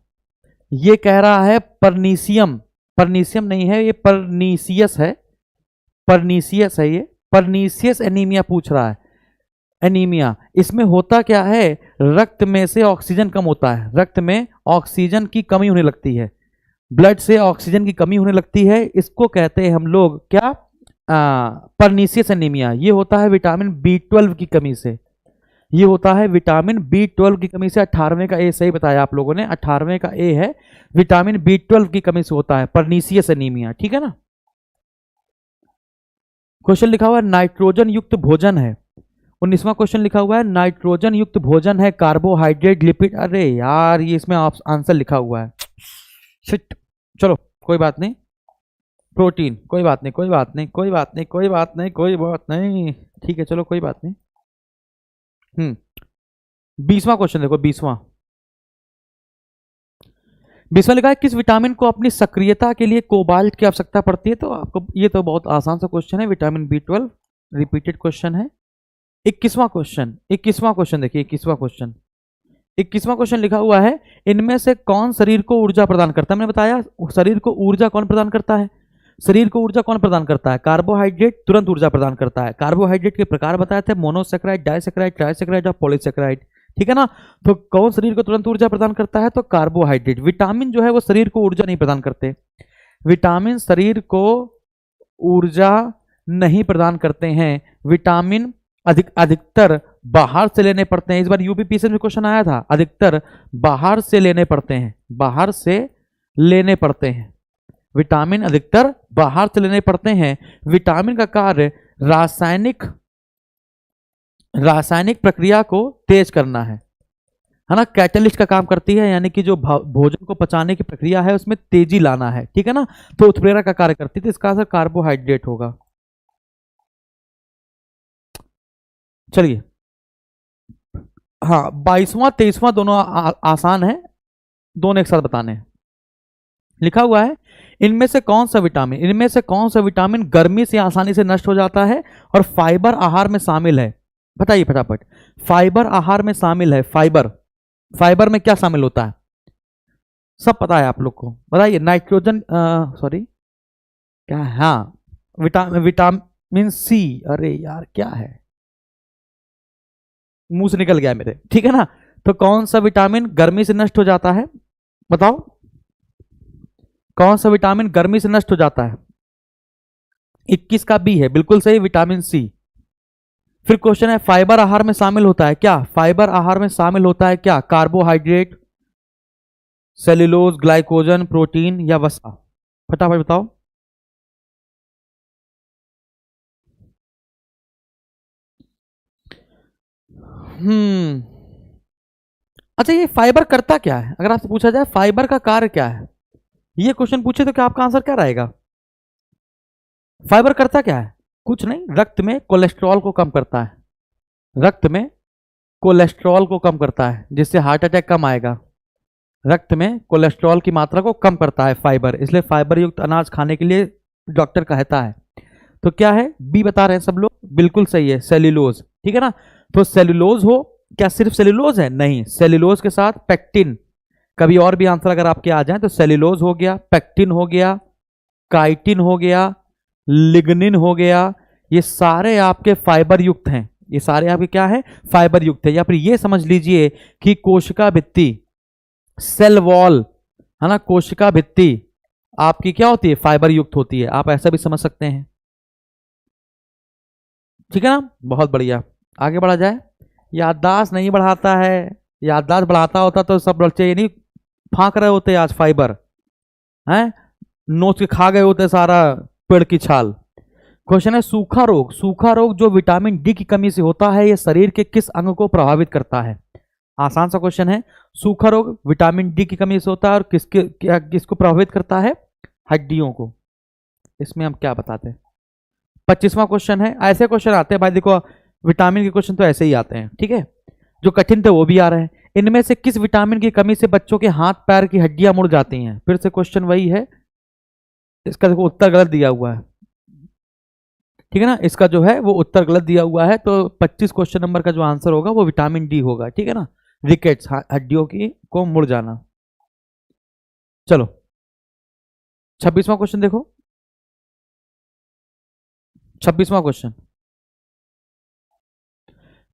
ये कह रहा है परनीसियम, परनीसियम नहीं है ये, परनीसियस है, परनीसियस है ये, परनीसियस एनीमिया पूछ रहा है। एनीमिया। इसमें होता क्या है, रक्त में से ऑक्सीजन कम होता है, रक्त में ऑक्सीजन की कमी होने लगती है, ब्लड से ऑक्सीजन की कमी होने लगती है। इसको कहते हैं हम लोग क्या, परनीसियस एनीमिया। ये होता है विटामिन B12 की कमी से, ये होता है विटामिन B12 की कमी से। 18वें का ए सही बताया आप लोगों ने, 18वें का ए है, विटामिन B12 की कमी से होता है परनीसियस एनीमिया, ठीक है ना। क्वेश्चन लिखा हुआ है नाइट्रोजन युक्त भोजन है। 19वां क्वेश्चन लिखा हुआ है नाइट्रोजन युक्त भोजन है, कार्बोहाइड्रेट, लिपिड। अरे यार ये इसमें आंसर लिखा हुआ है, शिट। चलो कोई बात नहीं, प्रोटीन, कोई बात नहीं, कोई बात नहीं, कोई बात नहीं, कोई बात नहीं, कोई बात नहीं, ठीक है चलो कोई बात नहीं। 20वां क्वेश्चन देखो, 20वां लिखा है किस विटामिन को अपनी सक्रियता के लिए कोबाल्ट की आवश्यकता पड़ती है। तो आपको ये तो बहुत आसान सा क्वेश्चन है, विटामिन B12, रिपीटेड क्वेश्चन है। 21वां क्वेश्चन, 21वां क्वेश्चन देखिए, 21वां क्वेश्चन, 21वां क्वेश्चन लिखा हुआ है इनमें से कौन शरीर को ऊर्जा प्रदान करता है। मैंने बताया शरीर को ऊर्जा कौन प्रदान करता है, शरीर को ऊर्जा कौन प्रदान करता है, कार्बोहाइड्रेट तुरंत ऊर्जा प्रदान करता है। कार्बोहाइड्रेट के प्रकार बताए थे, मोनोसेक्राइड, डाइसेक्राइड, ट्राइसेक्राइड और पॉलीसेक्राइड, ठीक है ना। तो कौन शरीर को तुरंत ऊर्जा प्रदान करता है, तो कार्बोहाइड्रेट। विटामिन जो है वो शरीर को ऊर्जा नहीं प्रदान करते, विटामिन शरीर को ऊर्जा नहीं प्रदान करते हैं। विटामिन अधिकतर बाहर से लेने पड़ते हैं। इस बार यूपीपीएससी में क्वेश्चन आया था, अधिकतर बाहर से लेने पड़ते हैं, बाहर से लेने पड़ते हैं, विटामिन अधिकतर बाहर से लेने पड़ते हैं। विटामिन का कार्य रासायनिक प्रक्रिया को तेज करना है ना, कैटलिस्ट का काम करती है, यानी कि जो भोजन को पचाने की प्रक्रिया है उसमें तेजी लाना है, ठीक है ना। तो उत्प्रेरक का कार्य करती है, तो इसका असर कार्बोहाइड्रेट होगा। चलिए हाँ, 22वां 23वां दोनों आसान है, दोनों एक साथ बताने हैं। लिखा हुआ है इनमें से कौन सा विटामिन गर्मी से आसानी से नष्ट हो जाता है और फाइबर आहार में शामिल है। बताइए फटाफट, फाइबर आहार में शामिल है, फाइबर में क्या शामिल होता है, सब पता है आप लोग को, बताइए। नाइट्रोजन, सॉरी क्या है, हाँ विटामिन सी। अरे यार क्या है, मुंह से निकल गया मेरे, ठीक है ना। तो कौन सा विटामिन गर्मी से नष्ट हो जाता है, बताओ कौन सा विटामिन गर्मी से नष्ट हो जाता है। 21 का बी है, बिल्कुल सही, विटामिन सी। फिर क्वेश्चन है फाइबर आहार में शामिल होता है क्या, फाइबर आहार में शामिल होता है क्या, कार्बोहाइड्रेट, सेल्यूलोज, ग्लाइकोजन, प्रोटीन या वसा। फटाफट बताओ। अच्छा ये फाइबर करता क्या है, अगर आपसे पूछा जाए फाइबर का कार्य क्या है, ये क्वेश्चन पूछे तो क्या आपका आंसर क्या रहेगा। फाइबर करता क्या है, कुछ नहीं, रक्त में कोलेस्ट्रॉल को कम करता है, रक्त में कोलेस्ट्रॉल को कम करता है, जिससे हार्ट अटैक कम आएगा। रक्त में कोलेस्ट्रॉल की मात्रा को कम करता है फाइबर, इसलिए फाइबर युक्त अनाज खाने के लिए डॉक्टर कहता है। तो क्या है, बी बता रहे हैं सब लोग, बिल्कुल सही है, सेल्यूलोज, ठीक है ना। तो सेल्यूलोज हो, क्या सिर्फ सेल्यूलोज है, नहीं, सेल्यूलोज के साथ पेक्टिन, कभी और भी आंसर अगर आपके आ जाए तो सेल्यूलोज हो गया, पेक्टिन हो गया, काइटिन हो गया, लिग्निन हो गया, ये सारे आपके फाइबर युक्त हैं, ये सारे आपके क्या है, फाइबर युक्त है। या फिर ये समझ लीजिए कि कोशिका भित्ति, सेल वॉल, है ना, कोशिका भित्ति आपकी क्या होती है, फाइबर युक्त होती है, आप ऐसा भी समझ सकते हैं, ठीक है ना। बहुत बढ़िया, आगे बढ़ा जाए। याददाश्त नहीं बढ़ाता है, याददाश्त बढ़ाता होता तो सब बच्चे ये नहीं फांक रहे होते आज फाइबर, हैं नोच के खा गए होते सारा पेड़ की छाल। क्वेश्चन है सूखा रोग जो विटामिन डी की कमी से होता है, यह शरीर के किस अंग को प्रभावित करता है। आसान सा क्वेश्चन है, सूखा रोग विटामिन डी की कमी से होता है और किसको प्रभावित करता है, हड्डियों को। इसमें हम क्या बताते हैं। 25वां क्वेश्चन है, ऐसे क्वेश्चन आते हैं भाई, देखो विटामिन के क्वेश्चन तो ऐसे ही आते हैं, ठीक है, जो कठिन थे वो भी आ रहे हैं। इनमें से किस विटामिन की कमी से बच्चों के हाथ पैर की हड्डियां मुड़ जाती हैं। फिर से क्वेश्चन वही है, इसका देखो उत्तर गलत दिया हुआ है, ठीक है ना, इसका जो है वो उत्तर गलत दिया हुआ है। तो 25 क्वेश्चन नंबर का जो आंसर होगा वो विटामिन डी होगा, ठीक है ना, रिकेट्स, हड्डियों की को मुड़ जाना। चलो 26वां क्वेश्चन देखो, 26वां क्वेश्चन,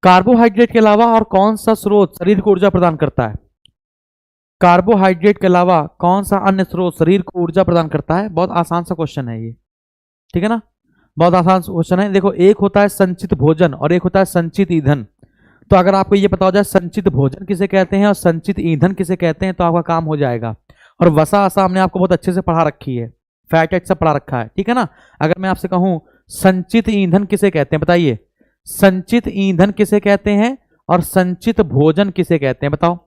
कार्बोहाइड्रेट के अलावा और कौन सा स्रोत शरीर को ऊर्जा प्रदान करता है? कार्बोहाइड्रेट के अलावा कौन सा अन्य स्रोत शरीर को ऊर्जा प्रदान करता है? बहुत आसान सा क्वेश्चन है ये, ठीक है ना, बहुत आसान क्वेश्चन है। देखो, एक होता है संचित भोजन और एक होता है संचित ईंधन। तो अगर आपको ये पता हो जाए संचित भोजन किसे कहते हैं और संचित ईंधन किसे कहते हैं तो आपका काम हो जाएगा। और वसा आसा हमने आपको बहुत अच्छे से पढ़ा रखी है, फैट एट सब पढ़ा रखा है, ठीक है ना। अगर मैं आपसे कहूं संचित ईंधन किसे कहते हैं, बताइए, संचित ईंधन किसे कहते हैं और संचित भोजन किसे कहते हैं? बताओ,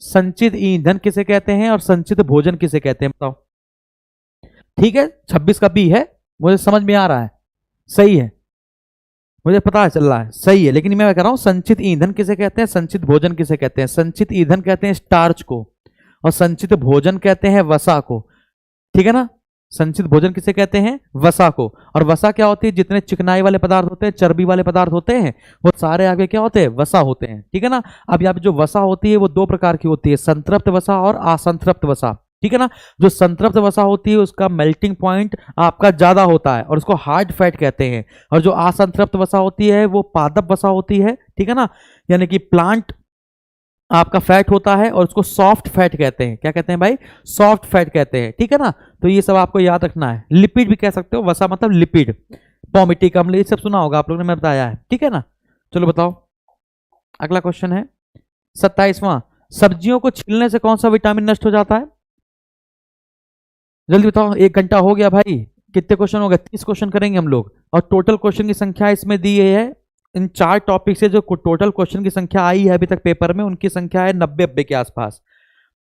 संचित ईंधन किसे कहते हैं और संचित भोजन किसे कहते हैं? बताओ। ठीक है, 26 का बी है, मुझे समझ में आ रहा है, सही है, मुझे पता है, चल रहा है, सही है। लेकिन मैं कह रहा हूं संचित ईंधन किसे कहते हैं, संचित भोजन किसे कहते हैं? संचित ईंधन कहते हैं स्टार्च को और संचित भोजन कहते हैं वसा को, ठीक है ना। संचित भोजन किसे कहते हैं? वसा को। और वसा क्या होती है? जितने चिकनाई वाले पदार्थ होते हैं, चर्बी वाले पदार्थ होते हैं, वो सारे आगे क्या होते हैं? वसा होते हैं, ठीक है ना। अब यहाँ पे जो वसा होती है वो दो प्रकार की होती है, संतृप्त वसा और असंतृप्त वसा, ठीक है ना। जो संतृप्त वसा होती है उसका मेल्टिंग पॉइंट आपका ज्यादा होता है और उसको हार्ड फैट कहते हैं। और जो असंतृप्त वसा होती है वो पादप वसा होती है, ठीक है ना, यानी कि प्लांट आपका फैट होता है और उसको सॉफ्ट फैट कहते हैं। क्या कहते हैं भाई? सॉफ्ट फैट कहते हैं, ठीक है ना। तो ये सब आपको याद रखना है। लिपिड भी कह सकते हो, वसा मतलब लिपिड, पॉमिटिक अम्ल, ये सब सुना होगा आप लोगों ने, मैं बताया है, ठीक है ना। चलो बताओ, अगला क्वेश्चन है 27वां। सब्जियों को छीलने से कौन सा विटामिन नष्ट हो जाता है? जल्दी बताओ, 1 घंटा हो गया भाई, कितने क्वेश्चन हो गए? 30 क्वेश्चन करेंगे हम लोग और टोटल क्वेश्चन की संख्या इसमें दी है। इन 4 टॉपिक से जो टोटल क्वेश्चन की संख्या आई है अभी तक पेपर में, उनकी संख्या है 90 के आसपास।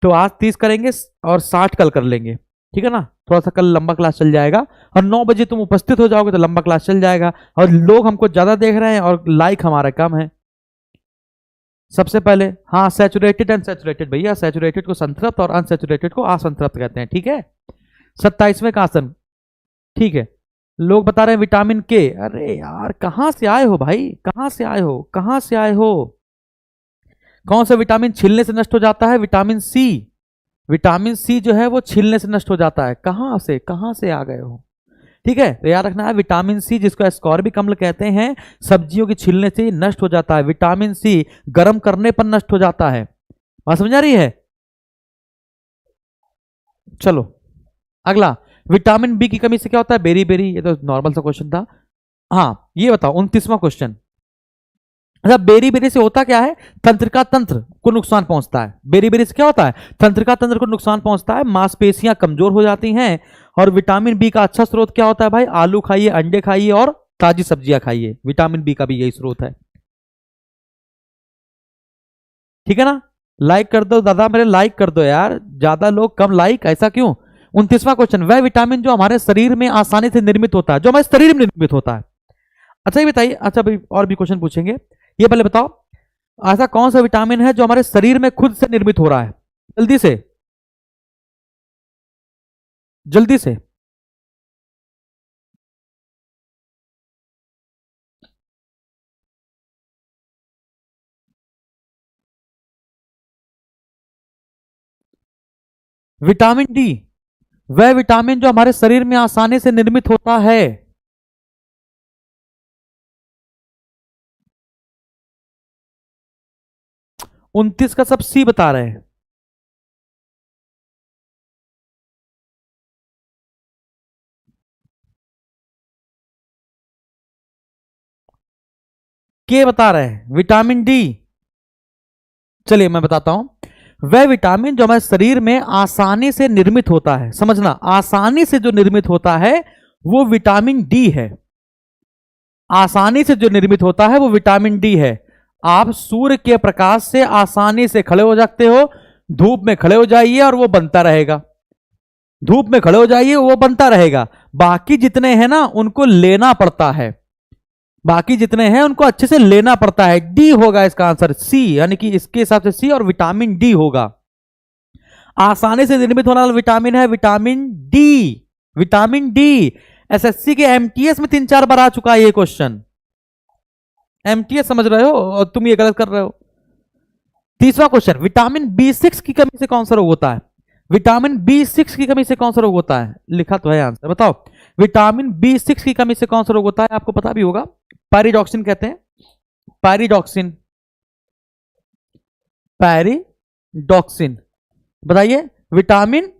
तो आज 30 करेंगे और 60 कल कर लेंगे, ठीक है ना। थोड़ा सा कल लंबा क्लास चल जाएगा और 9 बजे तुम उपस्थित हो जाओगे तो लंबा क्लास चल जाएगा। और लोग हमको ज्यादा देख रहे हैं और लाइक हमारा कम है। सबसे पहले हाँ, सैचुरेटेड अनसैचुरेटेड, भैया सैचुरेटेड को संतृप्त और अनसैचुरेटेड को असंतृप्त कहते हैं, ठीक है। 27वें का आसन, ठीक है। लोग बता रहे हैं विटामिन के। अरे यार, कहां से आए हो भाई, कहां से आए हो, कहां से आए हो? कौन सा विटामिन छीलने से नष्ट हो जाता है? Vitamin C. विटामिन सी जो है वो छीलने से नष्ट हो जाता है। कहां से आ गए हो? ठीक है, तो याद रखना है विटामिन सी, जिसको एस्कॉर्बिक अम्ल कहते हैं, सब्जियों की छीलने से नष्ट हो जाता है। विटामिन सी गर्म करने पर नष्ट हो जाता है। बात समझ आ रही है? चलो अगला, विटामिन बी की कमी से क्या होता है? बेरी बेरी, ये तो नॉर्मल सा क्वेश्चन था। हाँ, ये बताओ 29वां क्वेश्चन। अच्छा, बेरी बेरी से होता क्या है? तंत्रिका तंत्र को नुकसान पहुंचता है। बेरी बेरी से क्या होता है? तंत्रिका तंत्र को नुकसान पहुंचता है, मांसपेशियां कमजोर हो जाती हैं। और विटामिन बी का अच्छा स्रोत क्या होता है भाई? आलू खाइए, अंडे खाइए और ताजी सब्जियां खाइए। विटामिन बी का भी यही स्रोत है, ठीक है ना। लाइक कर दो दादा, मेरे लाइक कर दो यार, ज्यादा लोग कम लाइक, ऐसा क्यों? 29वां क्वेश्चन, वह विटामिन जो हमारे शरीर में आसानी से निर्मित होता है, जो हमारे शरीर में निर्मित होता है। अच्छा ये बताइए, अच्छा भाई और भी क्वेश्चन पूछेंगे, ये पहले बताओ, ऐसा कौन सा विटामिन है जो हमारे शरीर में खुद से निर्मित हो रहा है? जल्दी से, जल्दी से। विटामिन डी, वह विटामिन जो हमारे शरीर में आसानी से निर्मित होता है। उनतीस का सब सी बता रहे हैं। के बता रहे हैं विटामिन डी। चलिए मैं बताता हूं, वह विटामिन जो हमारे शरीर में आसानी से निर्मित होता है, समझना, आसानी से जो निर्मित होता है वो विटामिन डी है। आसानी से जो निर्मित होता है वो विटामिन डी है। आप सूर्य के प्रकाश से आसानी से खड़े हो सकते हो, धूप में खड़े हो जाइए और वो बनता रहेगा। धूप में खड़े हो जाइए, वो बनता रहेगा। बाकी जितने हैं ना उनको लेना पड़ता है, बाकी जितने हैं उनको अच्छे से लेना पड़ता है। डी होगा इसका आंसर, सी, यानी कि इसके हिसाब से सी और विटामिन डी होगा। आसानी से निर्मित होने वाला विटामिन है vitamin D. Vitamin D SSC के एमटीएस में 3-4 बार आ चुका है ये क्वेश्चन। एमटीएस समझ रहे हो और तुम ये गलत कर रहे हो। 30वां क्वेश्चन, विटामिन बी6 की कमी से कौन सा रोग होता है? विटामिन बी6 की कमी से कौन सा रोग होता है? लिखा तो है आंसर, बताओ। विटामिन बी6 की कमी से कौन सा रोग होता है? आपको पता भी होगा, पायरिडॉक्सिन कहते हैं। पैरिडॉक्सिन, पैरिडॉक्सिन। बताइए विटामिन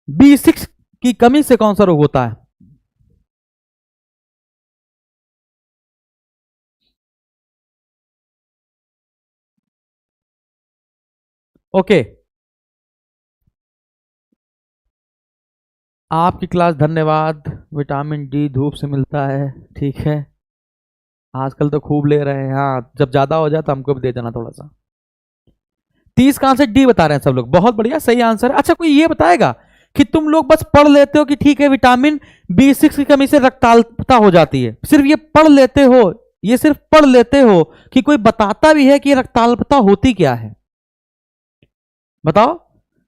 B6 की कमी से कौन सा रोग होता है? ओके, आपकी क्लास, धन्यवाद। विटामिन डी धूप से मिलता है, ठीक है, आजकल तो खूब ले रहे हैं। हाँ, जब ज्यादा हो जाए तो हमको भी दे देना थोड़ा सा। 30 का आंसर डी बता रहे हैं सब लोग, बहुत बढ़िया, सही आंसर है। अच्छा, कोई ये बताएगा कि तुम लोग बस पढ़ लेते हो कि ठीक है विटामिन B6 की कमी से रक्ताल्पता हो जाती है, सिर्फ ये पढ़ लेते हो, ये सिर्फ पढ़ लेते हो कि कोई बताता भी है कि रक्ताल्पता होती क्या है? बताओ,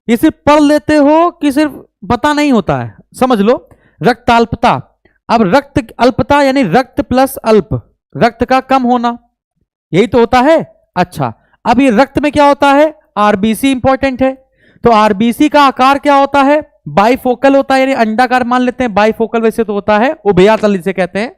ये सिर्फ पढ़ लेते हो कि सिर्फ पता नहीं होता है? समझ लो, रक्ताल्पता। अब रक्त अल्पता यानी रक्त प्लस अल्प, रक्त का कम होना, यही तो होता है। अच्छा, अब ये रक्त में क्या होता है? आरबीसी इंपॉर्टेंट है, तो आरबीसी का आकार क्या होता है? बाइफोकल होता है, यानी अंडाकार मान लेते हैं, बाइफोकल वैसे तो होता है, उभयातल इसे कहते हैं,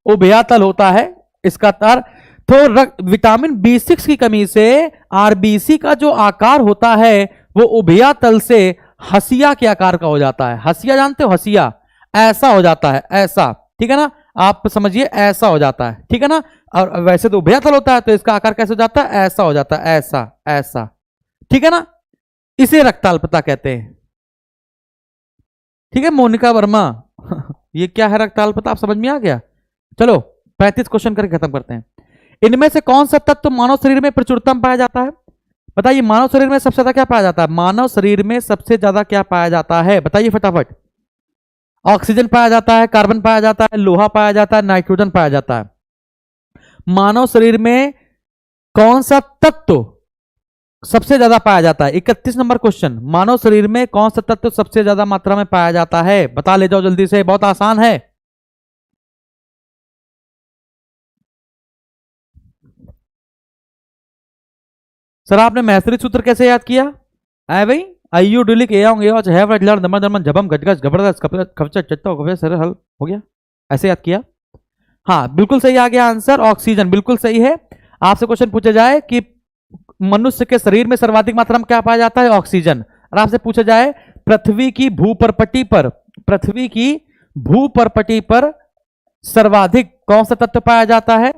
उभयातल होता है इसका तार। तो विटामिन B6 की कमी से आरबीसी का जो आकार होता है वो उभयातल से हसिया के आकार का हो जाता है। हसिया जानते हो? हसिया ऐसा हो जाता है, ऐसा, ठीक है ना, आप समझिए, ऐसा हो जाता है, ठीक है ना। और वैसे तो उभयातल होता है, तो इसका आकार कैसे हो जाता है? ऐसा हो जाता है, ऐसा ऐसा, ठीक है ना, इसे रक्ताल्पता कहते हैं। ठीक है मोनिका वर्मा ये क्या है रक्ताल्पता, आप समझ में आ गया? चलो 35 क्वेश्चन करके खत्म करते हैं। इनमें से कौन सा तत्व मानव शरीर में प्रचुरता में पाया जाता है? बताइए, मानव शरीर में सबसे ज्यादा क्या पाया जाता है? मानव शरीर में सबसे ज्यादा क्या पाया जाता है? बताइए फटाफट। ऑक्सीजन पाया जाता है, कार्बन पाया जाता है, लोहा पाया जाता है, नाइट्रोजन पाया जाता है। मानव शरीर में कौन सा तत्व सबसे ज्यादा पाया जाता है? 31 नंबर क्वेश्चन, मानव शरीर में कौन सा तत्व सबसे ज्यादा मात्रा में पाया जाता है? बता ले जाओ जल्दी से, बहुत आसान है। सर आपने मैत्री सूत्र कैसे याद किया? आए भाई, आयु डिलिक एयोंग एयोच हैव लर्न दमन दमन जबम गजगज जबरदस्त कवच चट्टो कवे सर हल हो गया, ऐसे याद किया। हाँ बिल्कुल सही आ गया आंसर, ऑक्सीजन बिल्कुल सही है। आपसे क्वेश्चन पूछा जाए कि मनुष्य के शरीर में सर्वाधिक मात्रा में क्या पाया जाता है? ऑक्सीजन। और आपसे पूछा जाए पृथ्वी की भूपरपटी पर, पृथ्वी की भूपरपटी पर सर्वाधिक कौन सा तत्व पाया जाता है?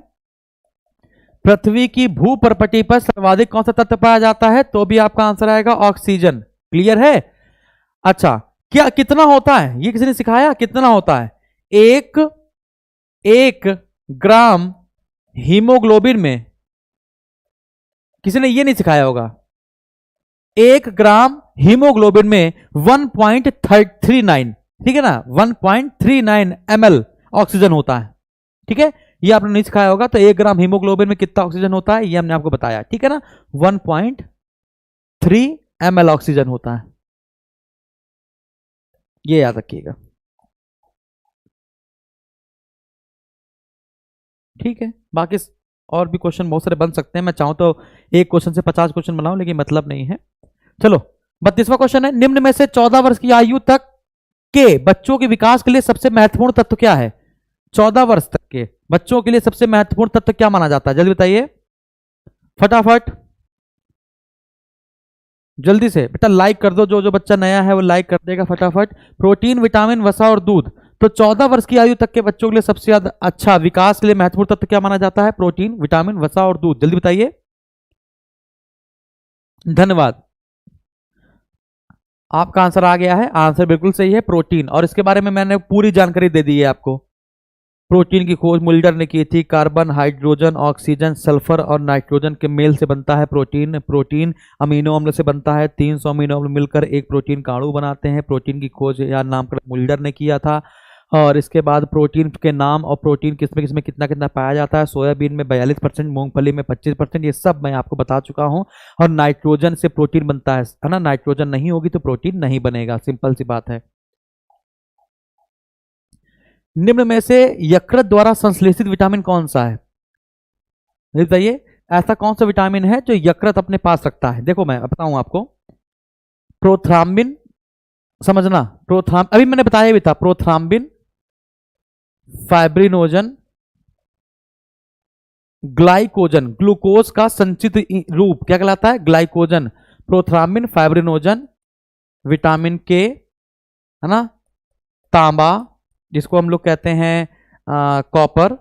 पृथ्वी की भूपरपटी पर सर्वाधिक कौन सा तत्व पाया जाता है? तो भी आपका आंसर आएगा ऑक्सीजन। क्लियर है? अच्छा, क्या कितना होता है ये किसी ने सिखाया? कितना होता है? एक ग्राम हीमोग्लोबिन में, किसी ने ये नहीं सिखाया होगा, 1 ग्राम हीमोग्लोबिन में 1.39, ठीक है ना, 1.39 ml ऑक्सीजन होता है। ठीक है, ये आपने नहीं सिखाया होगा, तो 1 ग्राम हीमोग्लोबिन में कितना ऑक्सीजन होता है ये हमने आपको बताया, ठीक है ना, 1.3 ml ऑक्सीजन होता है, ये याद रखिएगा। ठीक है, बाकी और भी क्वेश्चन बहुत सारे बन सकते हैं, मैं चाहूं तो एक क्वेश्चन से 50 क्वेश्चन बनाऊं, लेकिन मतलब नहीं है। चलो 32वां क्वेश्चन है, निम्न में से 14 वर्ष की आयु तक के बच्चों के विकास के लिए सबसे महत्वपूर्ण तत्व क्या है? 14 वर्ष तक के बच्चों के लिए सबसे महत्वपूर्ण तत्व क्या माना जाता है? जल्दी बताइए फटाफट, जल्दी से बेटा लाइक कर दो, जो जो बच्चा नया है वो लाइक कर देगा फटाफट। प्रोटीन, विटामिन, वसा और दूध। तो 14 वर्ष की आयु तक के बच्चों के लिए सबसे ज्यादा अच्छा विकास के लिए महत्वपूर्ण तत्व क्या माना जाता है? प्रोटीन, विटामिन, वसा और दूध। जल्दी बताइए। धन्यवाद, आपका आंसर आ गया है, आंसर बिल्कुल सही है, प्रोटीन। और इसके बारे में मैंने पूरी जानकारी दे दी है आपको। प्रोटीन की खोज मुल्डर ने की थी। कार्बन, हाइड्रोजन, ऑक्सीजन, सल्फर और नाइट्रोजन के मेल से बनता है प्रोटीन। प्रोटीन अमीनो अम्ल से बनता है, 300 अमीनो अम्ल मिलकर एक प्रोटीन का अणु बनाते हैं। प्रोटीन की खोज या नामकरण मुल्डर ने किया था। और इसके बाद प्रोटीन के नाम और प्रोटीन किसमें किसमें कितना कितना पाया जाता है। सोयाबीन में 42%, मूंगफली में 25%, ये सब मैं आपको बता चुका हूं। और नाइट्रोजन से प्रोटीन बनता है ना, नाइट्रोजन नहीं होगी तो प्रोटीन नहीं बनेगा, सिंपल सी बात है। निम्न में से यकृत द्वारा संश्लेषित विटामिन कौन सा है? बताइए, ऐसा कौन सा विटामिन है जो यकृत अपने पास रखता है? देखो मैं बताऊं आपको, प्रोथ्राम्बिन, समझना, अभी मैंने बताया भी था, प्रोथ्राम्बिन, फाइब्रिनोजन, ग्लाइकोजन, ग्लूकोज का संचित रूप क्या कहलाता है? ग्लाइकोजन। प्रोथ्राम्बिन, फाइब्रिनोजन, विटामिन के, है ना, तांबा जिसको हम लोग कहते हैं कॉपर,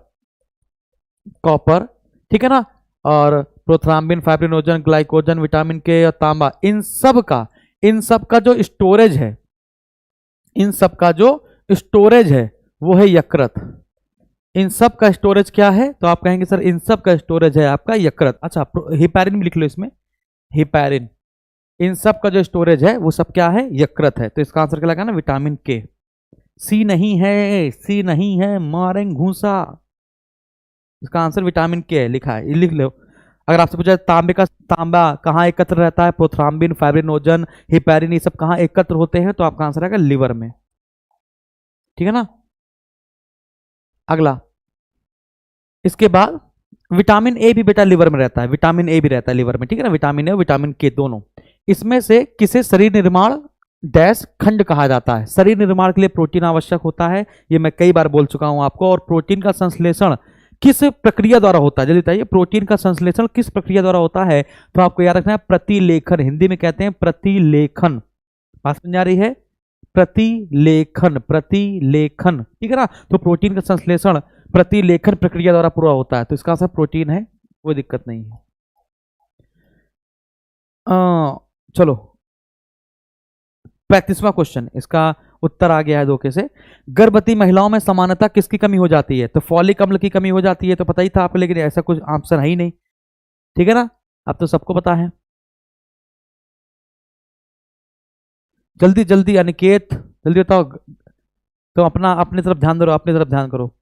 कॉपर, ठीक है ना, और प्रोथ्राम्बिन, फाइब्रिनोजन, ग्लाइकोजन, विटामिन के और तांबा, इन सब का जो स्टोरेज है, इन सब का जो स्टोरेज है वो है यकृत। इन सब का स्टोरेज क्या है? तो आप कहेंगे सर इन सब का स्टोरेज है आपका यकृत। अच्छा, हिपैरिन भी लिख लो इसमें, हिपैरिन। इन सब का जो स्टोरेज है वो सब क्या है? यकृत है। तो इसका आंसर क्या लगा ना? विटामिन के। सी नहीं है, सी नहीं है, मारेंगे घूसा। इसका आंसर विटामिन के है, लिखा है, ये लिख लो। अगर आपसे पूछा तांबा कहाँ एकत्र रहता है? प्रोथ्राम्बिन, फाइब्रिनोजन, हिपैरिन, ये सब कहाँ एकत्र होते हैं? तो आपका आंसर आएगा लिवर में, ठीक है ना। अगला, इसके बाद विटामिन ए भी बेटा लिवर में रहता है, विटामिन ए भी रहता है लिवर में, ठीक है ना, विटामिन ए और विटामिन के दोनों। इसमें से किसे शरीर निर्माण डैश खंड कहा जाता है? शरीर निर्माण के लिए प्रोटीन आवश्यक होता है, ये मैं कई बार बोल चुका हूं आपको। और प्रोटीन का संश्लेषण किस प्रक्रिया द्वारा होता है? जल्दी बताइए, प्रोटीन का संश्लेषण किस प्रक्रिया द्वारा होता है? तो आपको याद रखना है प्रतिलेखन, हिंदी में कहते हैं प्रतिलेखन। बात समझ आ रही है? प्रतिलेखन, प्रतिलेखन, ठीक है ना। तो प्रोटीन का संश्लेषण प्रतिलेखन प्रक्रिया द्वारा पूरा होता है, तो इसका आंसर प्रोटीन है, कोई दिक्कत नहीं है। चलो 35वां क्वेश्चन, इसका उत्तर आ गया है धोखे से। गर्भवती महिलाओं में समानता किसकी कमी हो जाती है? तो फॉलिक अम्ल की कमी हो जाती है, तो पता ही था आपको, लेकिन ऐसा कुछ आंसर है ही नहीं, ठीक है ना, अब तो सबको पता है। जल्दी जल्दी अनिकेत, जल्दी बताओ, तो अपनी तरफ ध्यान दो, अपनी तरफ ध्यान करो।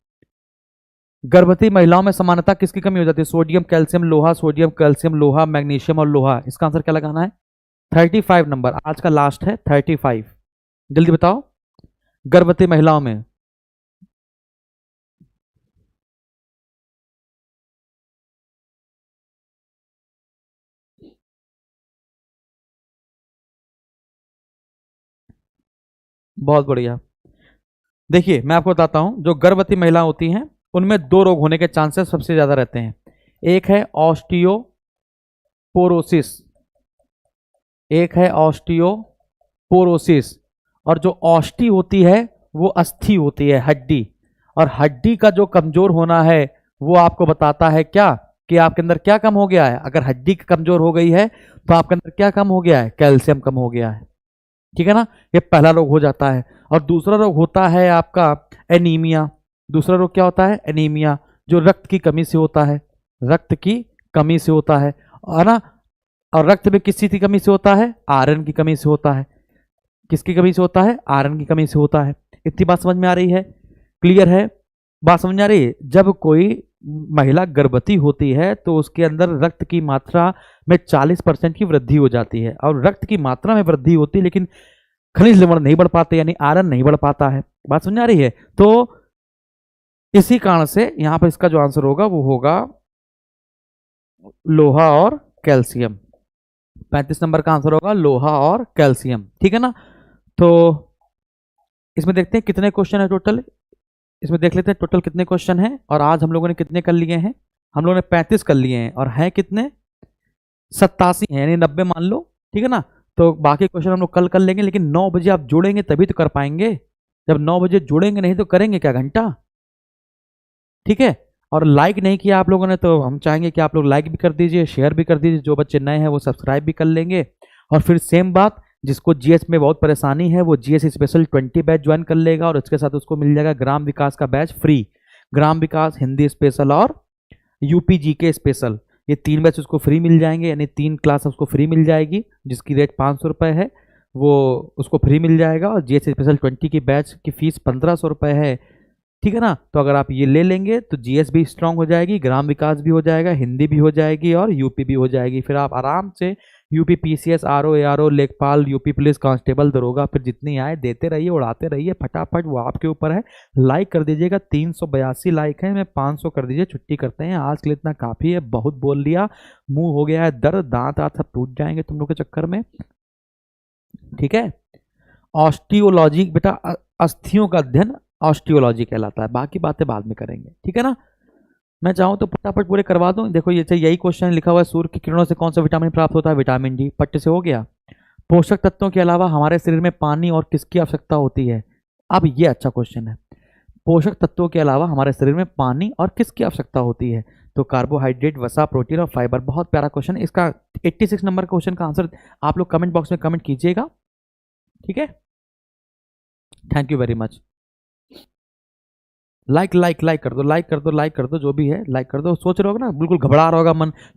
गर्भवती महिलाओं में समानता किसकी कमी हो जाती है? सोडियम, कैल्शियम, लोहा, सोडियम, कैल्शियम, लोहा, मैग्नीशियम और लोहा। इसका आंसर क्या लगाना है? 35 नंबर आज का लास्ट है, 35। जल्दी बताओ, गर्भवती महिलाओं में। बहुत बढ़िया। देखिए मैं आपको बताता हूं, जो गर्भवती महिला होती हैं उनमें दो रोग होने के चांसेस सबसे ज्यादा रहते हैं। एक है ऑस्टियोपोरोसिस, एक है ऑस्टियोपोरोसिस। और जो ऑस्टी होती है वो अस्थि होती है, हड्डी। और हड्डी का जो कमजोर होना है वो आपको बताता है क्या? कि आपके अंदर क्या कम हो गया है। अगर हड्डी कमजोर हो गई है तो आपके अंदर क्या कम हो गया है? कैल्शियम कम हो गया है, ठीक है ना। ये पहला रोग हो जाता है। और दूसरा रोग होता है आपका एनीमिया। दूसरा रोग क्या होता है? एनीमिया, जो रक्त की कमी से होता है, रक्त की कमी से होता है ना। और रक्त में किस चीज की कमी से होता है? आयरन की कमी से होता है। किसकी कमी से होता है? आयरन की कमी से होता है। इतनी बात समझ में आ रही है? क्लियर है? बात समझ में आ रही है? जब कोई महिला गर्भवती होती है तो उसके अंदर रक्त की मात्रा में 40% की वृद्धि हो जाती है। और रक्त की मात्रा में वृद्धि होती है लेकिन खनिज लवण नहीं बढ़ पाते, यानी आयरन नहीं बढ़ पाता है। बात समझ आ रही है? तो इसी कारण से यहां पर इसका जो आंसर होगा वो होगा लोहा और कैल्शियम। 35 नंबर का आंसर होगा लोहा और कैल्शियम, ठीक है ना। तो इसमें देखते हैं कितने क्वेश्चन है टोटल। इसमें देख लेते हैं टोटल कितने क्वेश्चन हैं और आज हम लोगों ने कितने कर लिए हैं। हम लोगों ने 35 कर लिए हैं और हैं कितने? 87 हैं, यानी 90 मान लो, ठीक है ना। तो बाकी क्वेश्चन हम लोग कल कर लेंगे, लेकिन 9 बजे आप जुड़ेंगे तभी तो कर पाएंगे। जब 9 बजे जुड़ेंगे नहीं तो करेंगे क्या घंटा, ठीक है। और लाइक नहीं किया आप लोगों ने तो हम चाहेंगे कि आप लोग लाइक भी कर दीजिए, शेयर भी कर दीजिए। जो बच्चे नए हैं वो सब्सक्राइब भी कर लेंगे। और फिर सेम बात, जिसको जीएस में बहुत परेशानी है वो जीएस स्पेशल 20 बैच ज्वाइन कर लेगा और उसके साथ उसको मिल जाएगा ग्राम विकास का बैच फ्री। ग्राम विकास, हिंदी स्पेशल और यूपी जीके स्पेशल, ये 3 बैच उसको फ्री मिल जाएंगे, यानी 3 क्लास उसको फ्री मिल जाएगी, जिसकी रेट 500 रुपये है, वो उसको फ्री मिल जाएगा। और जीएस स्पेशल 20 की बैच की फीस 1500 रुपये है, ठीक है ना। तो अगर आप ये ले लेंगे तो जीएस भी स्ट्रांग हो जाएगी, ग्राम विकास भी हो जाएगा, हिंदी भी हो जाएगी और यूपी भी हो जाएगी। फिर आप आराम से यूपी पीसीएस, आरओ, एआरओ, लेखपाल, यूपी पुलिस, कांस्टेबल, दरोगा, फिर जितनी आए देते रहिए, उड़ाते रहिए फटाफट, वो आपके ऊपर है। लाइक कर दीजिएगा, 382 लाइक है, मैं 500 कर दीजिए, छुट्टी करते हैं। आज के लिए इतना काफ़ी है, बहुत बोल लिया, मुंह हो गया है दर्द, दांत आत सब टूट जाएंगे तुम लोग के चक्कर में, ठीक है। ऑस्टियोलॉजी बेटा, अस्थियों का अध्ययन ऑस्टियोलॉजी कहलाता है, बाकी बातें बाद में करेंगे, ठीक है ना। मैं चाहूँ तो फटाफट पूरे करवा दूं। देखो ये यही क्वेश्चन लिखा हुआ है, सूर्य की किरणों से कौन सा विटामिन प्राप्त होता है? Vitamin D. पट्टे से हो गया। पोषक तत्वों के अलावा हमारे शरीर में पानी और किसकी आवश्यकता होती है? अब ये अच्छा क्वेश्चन है। पोषक तत्वों के अलावा हमारे शरीर में पानी और किसकी आवश्यकता होती है? तो कार्बोहाइड्रेट, वसा, प्रोटीन और फाइबर। बहुत प्यारा क्वेश्चन है। इसका 86 नंबर क्वेश्चन का आंसर आप लोग कमेंट बॉक्स में कमेंट कीजिएगा। ठीक है, thank you very much. Like like like कर दो, लाइक कर दो, लाइक कर दो, जो भी है लाइक कर दो। सोच रहे होगा ना, बिल्कुल घबरा रहा होगा मन,